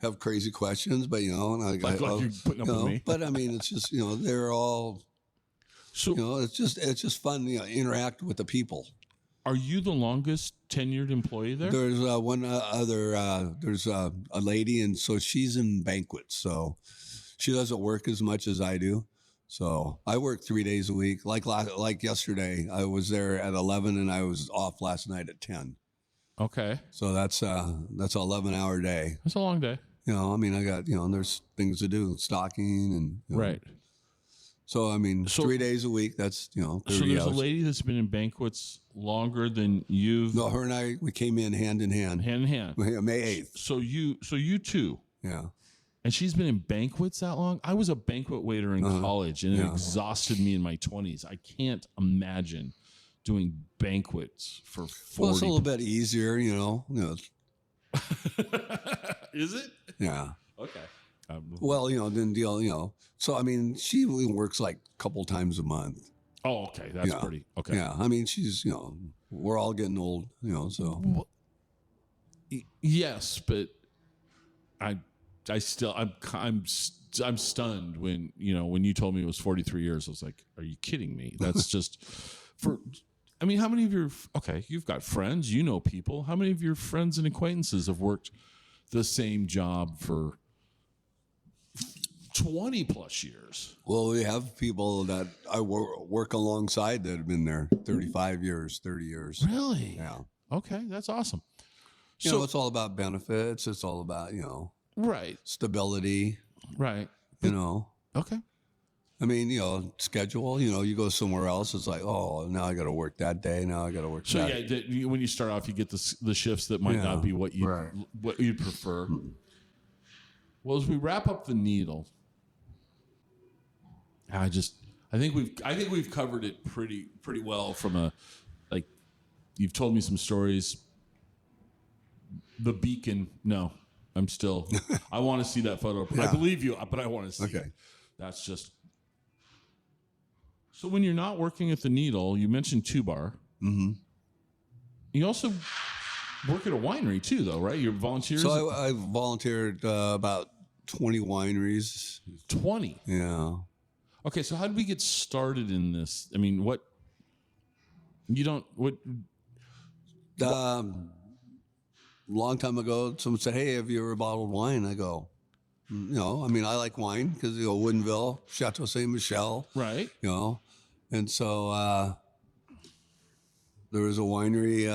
have crazy questions, but, and like you're putting up with me. But I mean, it's just, they're all, it's just fun, interact with the people. Are you the longest tenured employee there? There's one other, there's a lady, and so she's in banquets, so she doesn't work as much as I do. So I work 3 days a week. Like yesterday, I was there at 11 and I was off last night at 10. Okay. So that's an 11-hour day. That's a long day. I mean, I got, there's things to do, stocking and. Right. So, I mean, 3 days a week, that's, 30 So there's hours. a lady that's been in banquets longer than you've... No, her and I, we came in hand in hand. Hand in hand. May 8th. So you too. Yeah. And she's been in banquets that long. I was a banquet waiter in college, and it exhausted me in my 20s. I can't imagine doing banquets for 40. Well, it's a little bit easier, Is it? Yeah. Okay. Well, then deal, So, I mean, she only works like a couple times a month. Oh, okay. That's pretty. Okay. Yeah. I mean, she's, we're all getting old, so. Well, yes, but I'm stunned when you told me it was 43 years. I was like, are you kidding me? That's just how many of you've got friends, people. How many of your friends and acquaintances have worked the same job for 20 plus years? Well, we have people that I work alongside that have been there 35 years, 30 years. Really? Yeah. Okay. That's awesome. So it's all about benefits. It's all about, right. Stability. Right. Okay. I mean, schedule, you go somewhere else. It's like, oh, now I got to work that day. Now I got to work so that. So when you start off, you get the shifts that might not be what you prefer. Well, as we wrap up the needle, I think we've covered it pretty well from you've told me some stories. The beacon, no, I'm still, I want to see that photo. I believe you, but I want to see it. That's just. So when you're not working at the Needle, you mentioned 2-Bar. Mm-hmm. You also work at a winery too, though, right? You're volunteers? So I volunteered about 20 wineries. 20? Yeah. Okay, so how did we get started in this? I mean, long time ago, someone said, hey, have you ever bottled wine? I go, I like wine because, Woodinville, Chateau Ste. Michelle. Right. And so there was a winery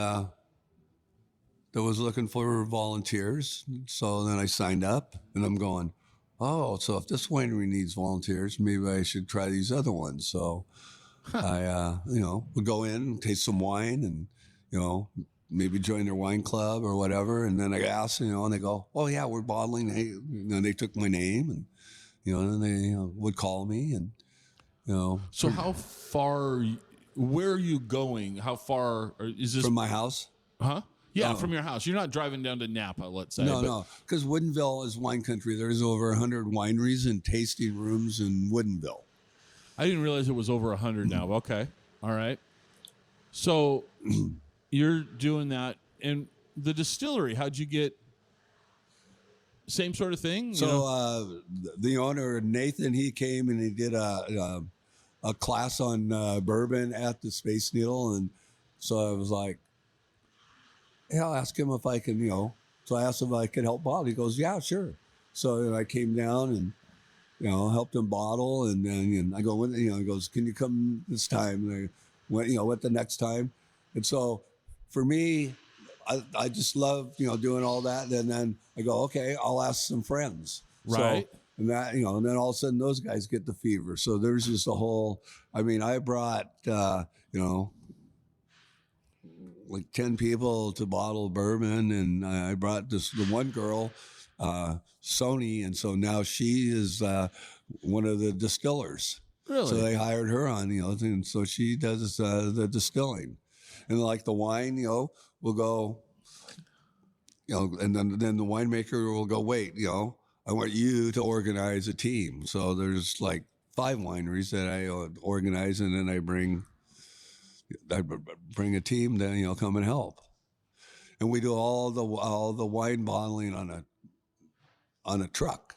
that was looking for volunteers. So then I signed up and I'm going, oh, so if this winery needs volunteers, maybe I should try these other ones. So I, would go in and taste some wine and, maybe join their wine club or whatever. And then I asked, and they go, oh yeah, we're bottling. Hey, they took my name and, then they would call me and, So how far, where are you going? How far is this? From my house? Huh? Yeah, from your house. You're not driving down to Napa, let's say. No. Because Woodinville is wine country. There's over 100 wineries and tasting rooms in Woodinville. I didn't realize it was over 100 now. Okay. All right. So you're doing that. And the distillery, how'd you get same sort of thing? So the owner, Nathan, he came and he did a class on bourbon at the Space Needle. And so I was like, hey, I'll ask him if I can, So I asked him if I could help bottle. He goes, yeah, sure. So then I came down and, helped him bottle. And then I go, he goes, can you come this time? And I went the next time. And so for me, I just love, doing all that. And then I go, okay, I'll ask some friends. Right. So, and that, and then all of a sudden those guys get the fever. So there's just a whole, I brought, like 10 people to bottle bourbon. And I brought the one girl, Sony. And so now she is one of the distillers. Really? So they hired her on, and so she does the distilling. And like the wine, will go, and then the winemaker will go, wait, I want you to organize a team. So there's like 5 wineries that I organize, and then I bring a team to come and help. And we do all the wine bottling on a truck.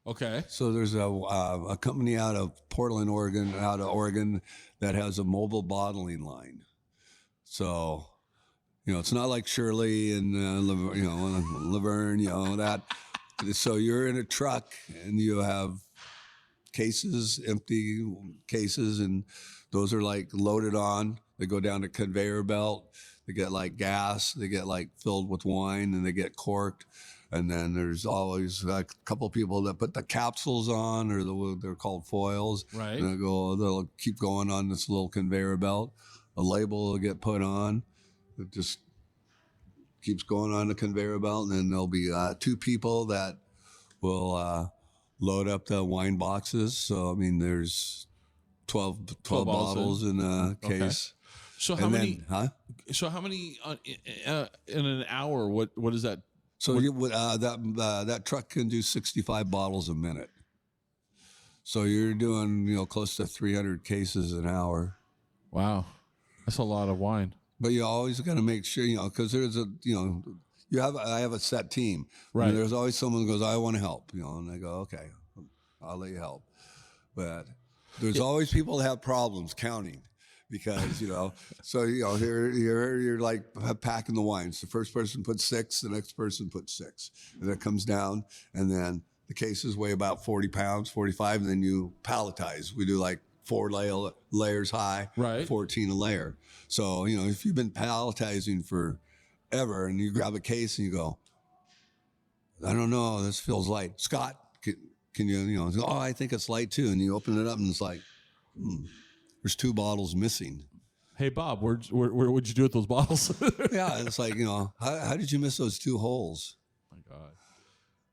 Okay. So there's a company out of Portland, Oregon, that has a mobile bottling line. So, it's not like Shirley and Laverne, that. So you're in a truck and you have empty cases, and those are like loaded on. They go down a conveyor belt. They get like gas. They get like filled with wine, and they get corked. And then there's always a couple of people that put the capsules on, or they're called foils. Right. And they'll keep going on this little conveyor belt. A label will get put on. It just keeps going on the conveyor belt. And then there'll be 2 people that we'll load up the wine boxes. So, I mean, there's 12 bottles in a case. So how many? So how many in an hour? What is that? So that truck can do 65 bottles a minute. So you're doing close to 300 cases an hour. Wow, that's a lot of wine. But you always got to make sure because there's I have a set team. Right. And there's always someone who goes, I want to help. And I go, okay, I'll let you help. But there's always people that have problems counting. Because, so, here you're like packing the wines. The first person puts 6, the next person puts 6. And it comes down, and then the cases weigh about 40 pounds, 45, and then you palletize. We do like 4 layers high, right. 14 a layer. So, if you've been palletizing forever and you grab a case and you go, I don't know, this feels light. Scott, can you, oh, I think it's light too. And you open it up and it's like, there's 2 bottles missing. Hey, Bob, what'd you do with those bottles? Yeah, it's like, how did you miss those 2 holes? My God.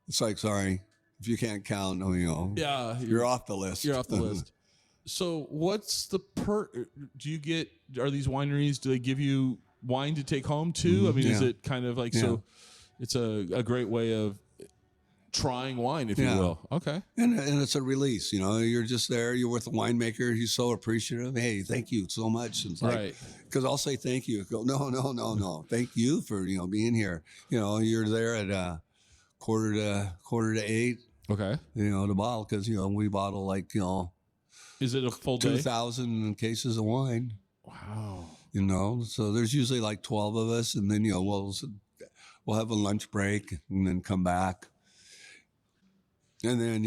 It's like, sorry, if you can't count, yeah, you're off the list. You're off the list. So what's the are these wineries, do they give you wine to take home too? I mean, is it kind of like, so it's a great way of trying wine, if you will. Okay. And it's a release, you're just there, you're with the winemaker, he's so appreciative. Hey, thank you so much. And it's like, because I'll say thank you. Go, no. Thank you for, being here. You're there at quarter to 8. Okay. The bottle, because, we bottle like, is it a full day? 2,000 cases of wine. Wow. So there's usually like 12 of us, and then, we'll have a lunch break and then come back. And then,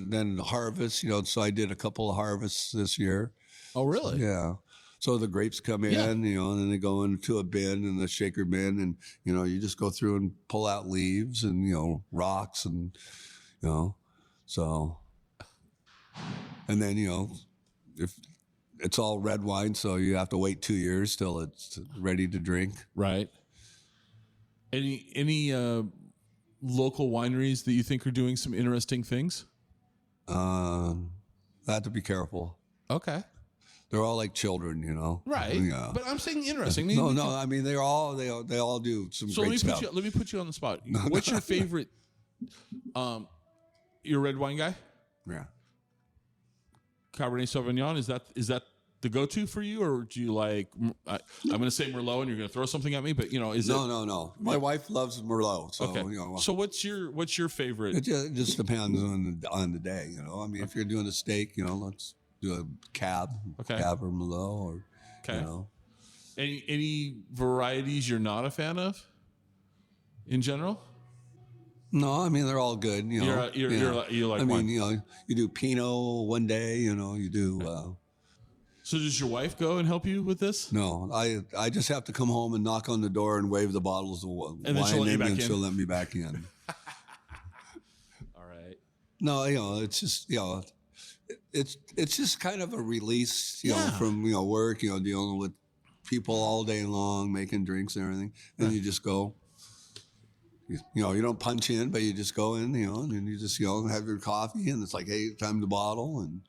then the harvest, so I did a couple of harvests this year. Oh, really? Yeah. So the grapes come in, and then they go into a bin, in the shaker bin, and, you just go through and pull out leaves and, rocks and, so. And then, if it's all red wine, so you have to wait 2 years till it's ready to drink. Right. Any local wineries that you think are doing some interesting things? I have to be careful. Okay. They're all like children, Right. Yeah. But I'm saying interesting. No. I mean, they all do some great stuff. Let me put you on the spot. What's your favorite? You're a red wine guy? Yeah. Cabernet Sauvignon, is that the go-to for you, or do you like? I'm going to say Merlot, and you're going to throw something at me, but is no. My wife loves Merlot, so okay. So what's your favorite? It just depends on the day, I mean, if you're doing a steak, let's do a cab, cab or Merlot, or Any varieties you're not a fan of, in general? No, I mean, they're all good. You like I wine. mean, you do Pinot one day. You do. So does your wife go and help you with this? No, I just have to come home and knock on the door and wave the bottles of wine, and then she'll let me back in. All right. No, it's just it's just kind of a release, from work, dealing with people all day long, making drinks and everything, and you just go. You don't punch in, but you just go in, and then you just have your coffee, and it's like, hey, time to bottle. And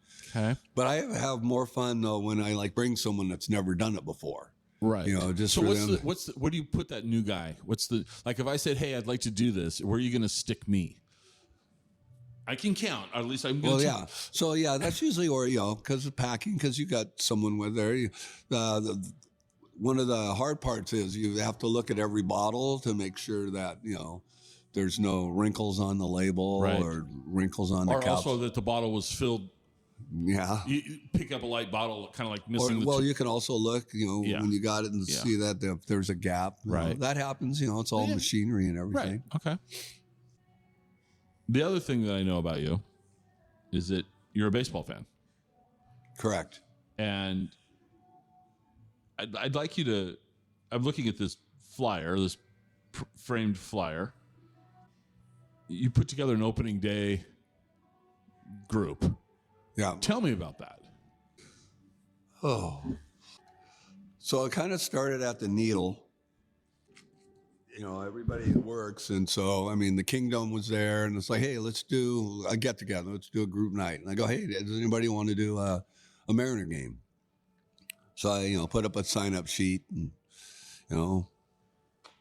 but I have more fun though when I like bring someone that's never done it before. Right. Just so for where do you put that new guy? What's the, like, if I said, hey, I'd like to do this, where are you going to stick me? I can count, or at least I'm going to. Well, yeah. So that's usually where, because of packing, because you got someone with there. One of the hard parts is you have to look at every bottle to make sure that, there's no wrinkles on the label or wrinkles on the cap. Or also that the bottle was filled. Yeah. You pick up a light bottle, kind of like missing you can also look, when you got it and see that if there's a gap. Right. That happens, it's all machinery and everything. Right. Okay. The other thing that I know about you is that you're a baseball fan. Correct. And I'd like you to, I'm looking at this flyer, this framed flyer. You put together an opening day group. Yeah. Tell me about that. Oh. So it kind of started at the Needle. everybody works. And so, I mean, the Kingdom was there and it's like, hey, let's do a get together. Let's do a group night. And I go, hey, does anybody want to do a Mariner game? So I, put up a sign up sheet and,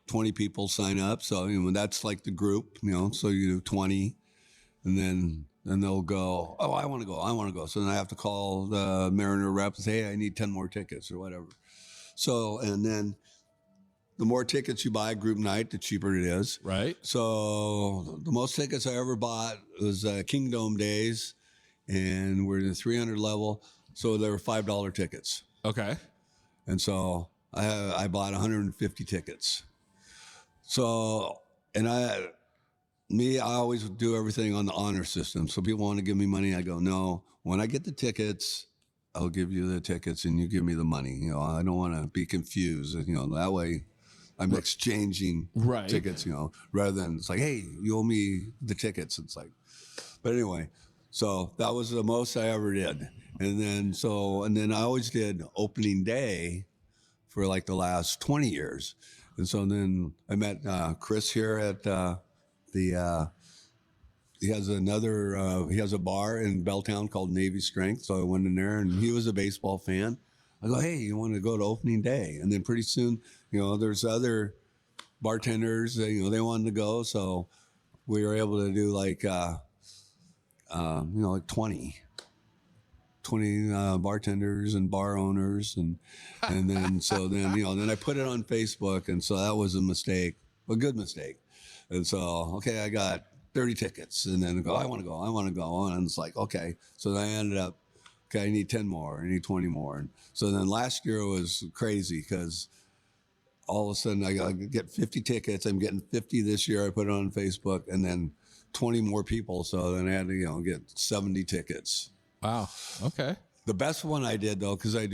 20 people sign up. So, that's like the group, so you do 20 and then they'll go, oh, I want to go. So then I have to call the Mariner rep and say, hey, I need 10 more tickets or whatever. So, and then the more tickets you buy group night, the cheaper it is. Right. So the most tickets I ever bought was Kingdom days, and we're in the 300 level. So they were $5 tickets. Okay. And so I bought 150 tickets. So, and I always do everything on the honor system. So people want to give me money. I go, no, when I get the tickets, I'll give you the tickets and you give me the money. I don't want to be confused. That way I'm exchanging tickets, rather than it's like, hey, you owe me the tickets. It's like, but anyway, so that was the most I ever did. And then I always did opening day for like the last 20 years. And so then I met Chris here at he has a bar in Belltown called Navy Strength. So I went in there and he was a baseball fan. I go, hey, you want to go to opening day? And then pretty soon, there's other bartenders, they wanted to go. So we were able to do like 20 bartenders and bar owners. And then I put it on Facebook. And so that was a mistake, a good mistake. And so, okay, I got 30 tickets and then I want to go. And it's like, okay. So then I ended up, okay, I need 10 more. I need 20 more. And so then last year was crazy because all of a sudden I get 50 tickets. I'm getting 50 this year. I put it on Facebook and then 20 more people. So then I had to, get 70 tickets. Wow. Okay. The best one I did though, because as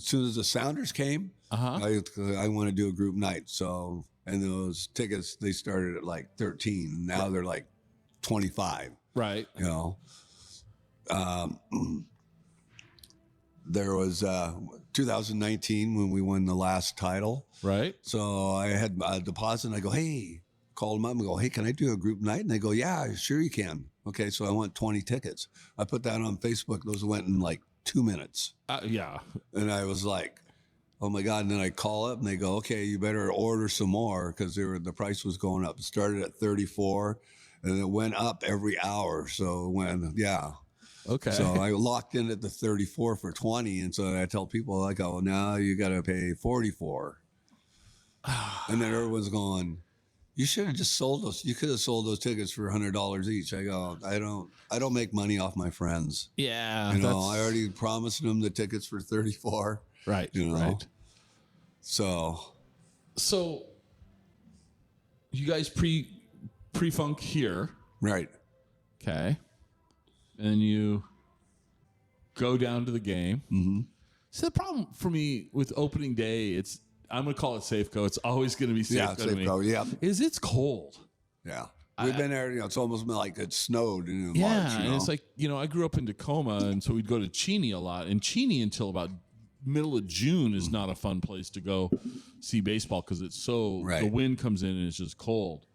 soon as the Sounders came, I want to do a group night. So, and those tickets, they started at like 13. Now they're like 25. Right. There was 2019 when we won the last title. Right. So I had a deposit and I go, hey, called them up and go, hey, can I do a group night? And they go, yeah, sure you can. Okay. So I want 20 tickets. I put that on Facebook. Those went in like 2 minutes. Yeah. And I was like, oh my God. And then I call up and they go, okay, you better order some more because the price was going up. It started at 34 and it went up every hour. So okay. So I locked in at the 34 for 20. And so I tell people, I go, now you got to pay 44. And then everyone's going, you should have just sold those. You could have sold those tickets for $100 each. I go, I don't make money off my friends. Yeah. I already promised them the tickets for 34. Right. Right. So you guys pre-funk here. Right. Okay. And you go down to the game. Mm-hmm. So the problem for me with opening day, I'm going to call it Safeco. It's always going to be Safeco to me. Yeah. It's cold. Yeah. We've been there, it's almost been like it snowed in March. Yeah. And it's like, I grew up in Tacoma, and so we'd go to Cheney a lot. And Cheney until about middle of June is not a fun place to go see baseball because it's the wind comes in and it's just cold.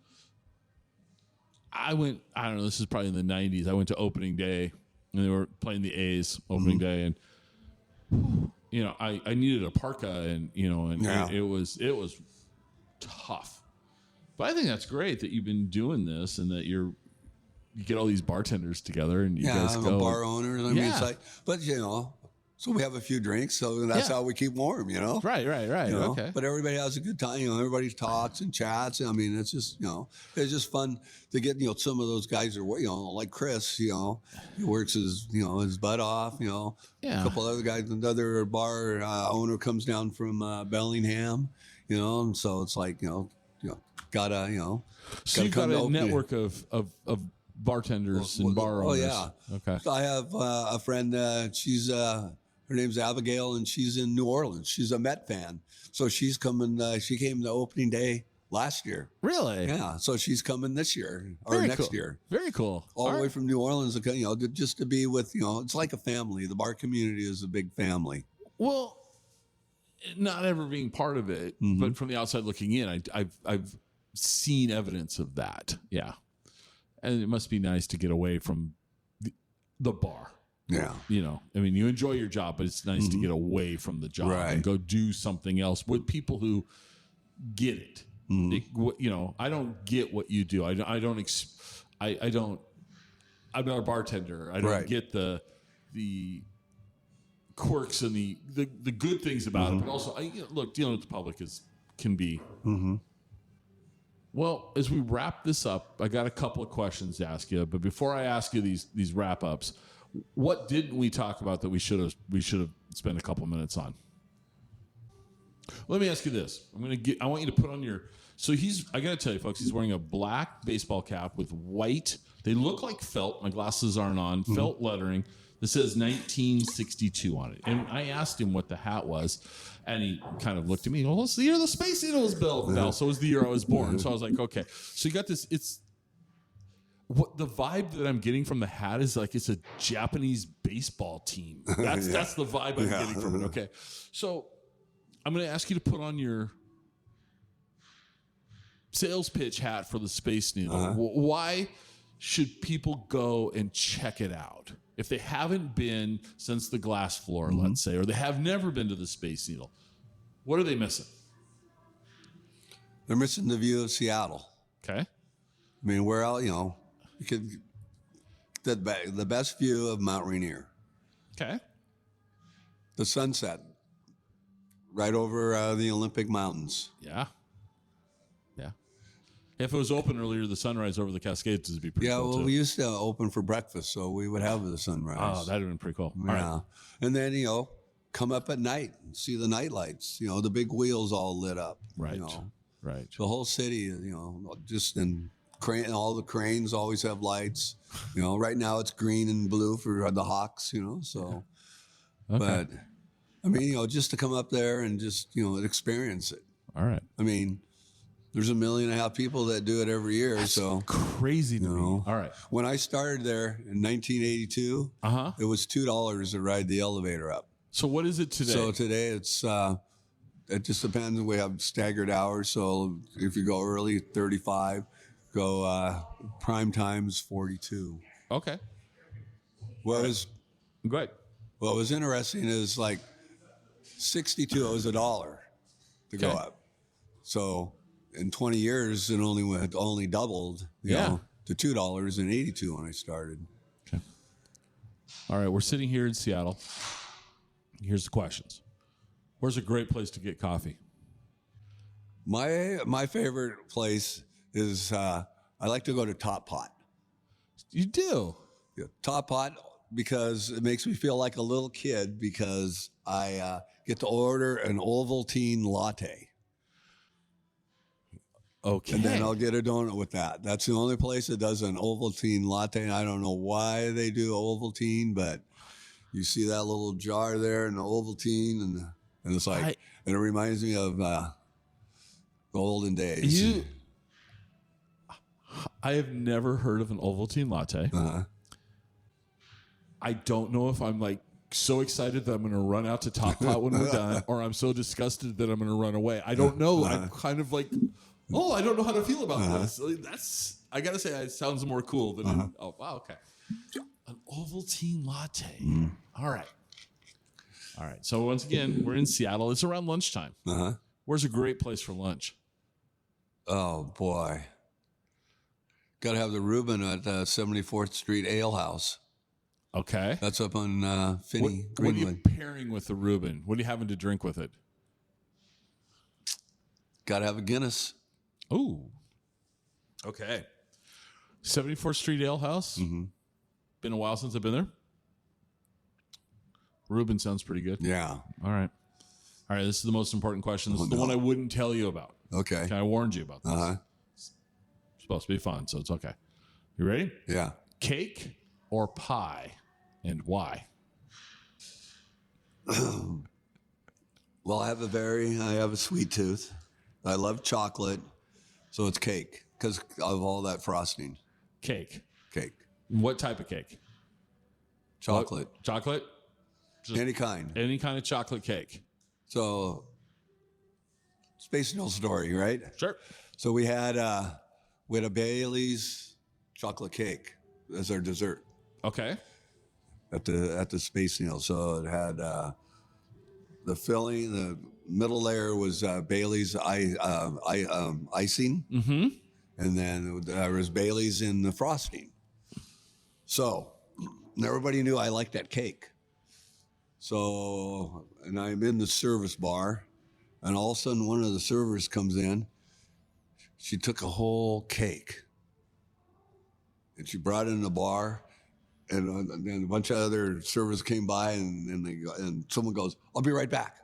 I don't know, this is probably in the 90s. I went to opening day and they were playing the A's opening day, and I needed a parka and it was tough. But I think that's great that you've been doing this and that you get all these bartenders together and you guys go. I'm a bar owner. I mean, it's like, but so we have a few drinks, so that's how we keep warm, Right. Okay. But everybody has a good time, everybody talks and chats. I mean, it's just, it's just fun to get, some of those guys are, like Chris, he works his butt off, a couple other guys, another bar owner comes down from Bellingham, and so it's like, gotta. So you've got a network of bartenders and bar owners. Oh yeah. Okay. So I have a friend. She's her name's Abigail, and she's in New Orleans. She's a Met fan, so she's coming. She came to opening day last year. Really? Yeah. So she's coming this year or next year. Very cool. All the way from New Orleans, just to be with. It's like a family. The bar community is a big family. Well, not ever being part of it, but from the outside looking in, I've seen evidence of that. Yeah. And it must be nice to get away from the bar. Yeah. You know, I mean, you enjoy your job, but it's nice to get away from the job and go do something else with people who get it. You know, I don't get what you do. I'm not a bartender. I don't get the quirks and the good things about it, but also, look, dealing with the public can be. Well, as we wrap this up, I got a couple of questions to ask you. But before I ask you these wrap ups, what didn't we talk about that we should have spent a couple minutes on? Let me ask you this. I want you to put on your. So I got to tell you, folks, he's wearing a black baseball cap with white. They look like felt. My glasses aren't on. Felt lettering. This says 1962 on it. And I asked him what the hat was, and he kind of looked at me. Well, it's the year the Space Needle was built. No, so it was the year I was born. So I was like, okay. So you got this. It's what the vibe that I'm getting from the hat is like it's a Japanese baseball team. That's the vibe I'm getting from it. Okay. So I'm going to ask you to put on your sales pitch hat for the Space Needle. Why should people go and check it out? If they haven't been since the glass floor, let's say, or they have never been to the Space Needle, what are they missing? They're missing the view of Seattle. Okay. I mean, where else, you could the best view of Mount Rainier. Okay. The sunset right over the Olympic Mountains. Yeah. Yeah. If it was open earlier, the sunrise over the Cascades would be pretty cool, well, too. we used to open for breakfast, so we would have the sunrise. Oh, that would have been pretty cool. Yeah. All right. And then, come up at night and see the night lights, the big wheels all lit up. Right. Right. The whole city, just in all the cranes always have lights. Right now it's green and blue for the Hawks, so. Okay. But, I mean, just to come up there and just, experience it. All right. I mean, there's 1.5 million people that do it every year. That's so crazy to me. All right. When I started there in 1982, it was $2 to ride the elevator up. So what is it today? So today it's, it just depends. We have staggered hours. So if you go early, 35, go prime times 42. Okay. Go ahead. What was interesting is like 62, it was $1 to go up. So in 20 years, it only doubled, to $2.82 when I started. Okay. All right, we're sitting here in Seattle. Here's the questions. Where's a great place to get coffee? My favorite place is I like to go to Top Pot. You do? Yeah, Top Pot, because it makes me feel like a little kid because I get to order an Ovaltine latte. Okay. And then I'll get a donut with that. That's the only place that does an Ovaltine latte. I don't know why they do Ovaltine, but you see that little jar there and the Ovaltine, and it's like, and it reminds me of the olden days. I have never heard of an Ovaltine latte. I don't know if I'm like so excited that I'm going to run out to Top Pot when we're done, or I'm so disgusted that I'm going to run away. I don't know. I'm kind of like, I don't know how to feel about this. I got to say, it sounds more cool than, oh, wow, okay. An Ovaltine latte. All right. All right. So once again, we're in Seattle. It's around lunchtime. Where's a great place for lunch? Oh, boy. Got to have the Reuben at 74th Street Ale House. Okay. That's up on Finney. What are you pairing with the Reuben? What are you having to drink with it? Got to have a Guinness. Ooh. Okay. 74th Street Ale House. Been a while since I've been there. Reuben sounds pretty good. Yeah. All right. All right. This is the most important question. This is the one I wouldn't tell you about. Okay. I warned you about this. It's supposed to be fun, so it's okay. You ready? Yeah. Cake or pie, and why? Well, I have a sweet tooth. I love chocolate, so it's cake because of all that frosting. Cake. What type of cake? Chocolate. Chocolate? Just any kind. Any kind of chocolate cake. So, Space Needle story, right? Sure. So we had a Bailey's chocolate cake as our dessert. Okay. At the Space Needle. So it had the filling. The middle layer was Bailey's icing, and then there was Bailey's in the frosting. So everybody knew I liked that cake. So, and I'm in the service bar, and all of a sudden one of the servers comes in. She took a whole cake, and she brought it in the bar. And then a bunch of other servers came by, and someone goes, "I'll be right back."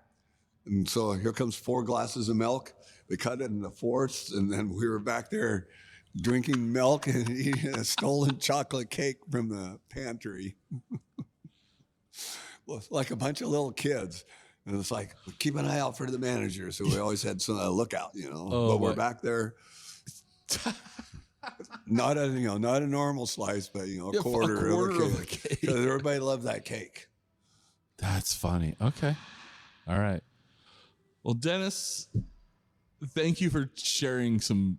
And so here comes 4 glasses of milk. They cut it into fourths, and then we were back there drinking milk and eating a stolen chocolate cake from the pantry. Well, like a bunch of little kids. And it's like, keep an eye out for the manager. So we always had some lookout, but we're back there. Not a normal slice, but a quarter of a cake. Because everybody loved that cake. That's funny. Okay. All right. Well, Dennis, thank you for sharing some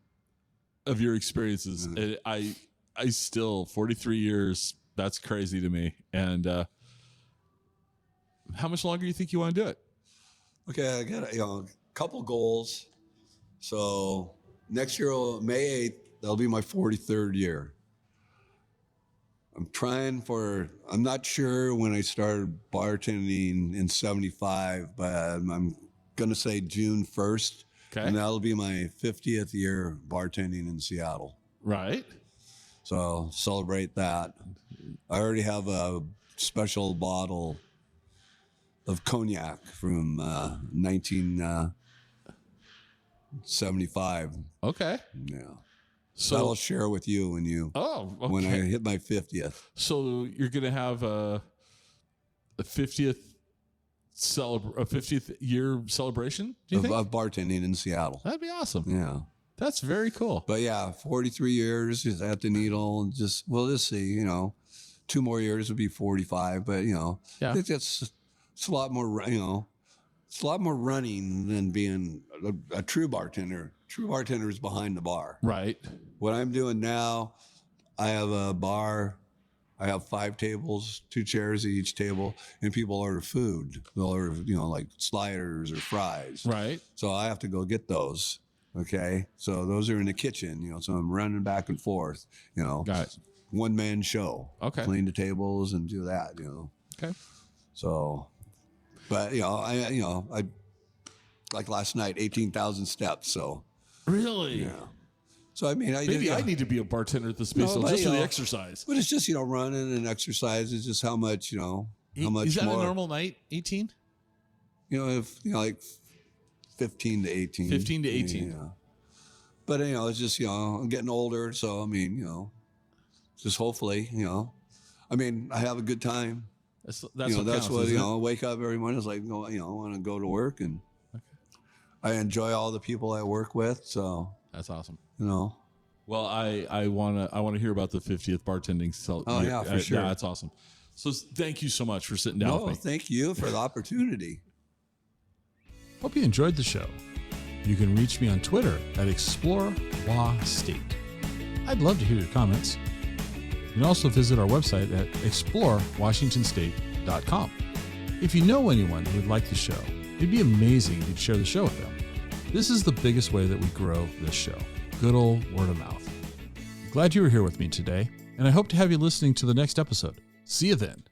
of your experiences. I still 43 years. That's crazy to me. And how much longer do you think you want to do it? Okay, I got a couple goals. So next year, May 8th. That'll be my 43rd year. I'm not sure when I started bartending in 75, but I'm going to say June 1st. Okay. And that'll be my 50th year bartending in Seattle. Right. So I'll celebrate that. I already have a special bottle of cognac from 1975. Okay. Yeah. So I'll share with you when I hit my 50th. So you're going to have a 50th year celebration, do you think? Of bartending in Seattle. That'd be awesome. Yeah. That's very cool. But yeah, 43 years at the Needle, and we'll just see, 2 more years would be 45, but I think it's a lot more, it's a lot more running than being a true bartender. True bartender is behind the bar. Right. What I'm doing now, I have a bar. I have 5 tables, 2 chairs at each table, and people order food. They'll order, like sliders or fries. Right. So I have to go get those. Okay. So those are in the kitchen, so I'm running back and forth, Got it. One-man show. Okay. Clean the tables and do that, Okay. So, but, I like last night, 18,000 steps. So. Really? Yeah. So, I mean, I need to be a bartender at the Space Needle just for the exercise. But it's just, running and exercise is just how much, how much is that more. A normal night, 18? Like 15 to 18. 15 to 18. Yeah. But, it's just, I'm getting older. So, I mean, just hopefully, I mean, I have a good time. That's what I wake up every morning. It's like, I want to go to work, and I enjoy all the people I work with. So that's awesome. Well, I want to hear about the 50th bartending. Oh yeah, for sure. Yeah, that's awesome. So thank you so much for sitting down with me. Thank you for the opportunity. Hope you enjoyed the show. You can reach me on Twitter at ExploreWaState. I'd love to hear your comments. You can also visit our website at explorewashingtonstate.com. If you know anyone who would like the show, it'd be amazing if you'd share the show with them. This is the biggest way that we grow this show. Good old word of mouth. Glad you were here with me today, and I hope to have you listening to the next episode. See you then.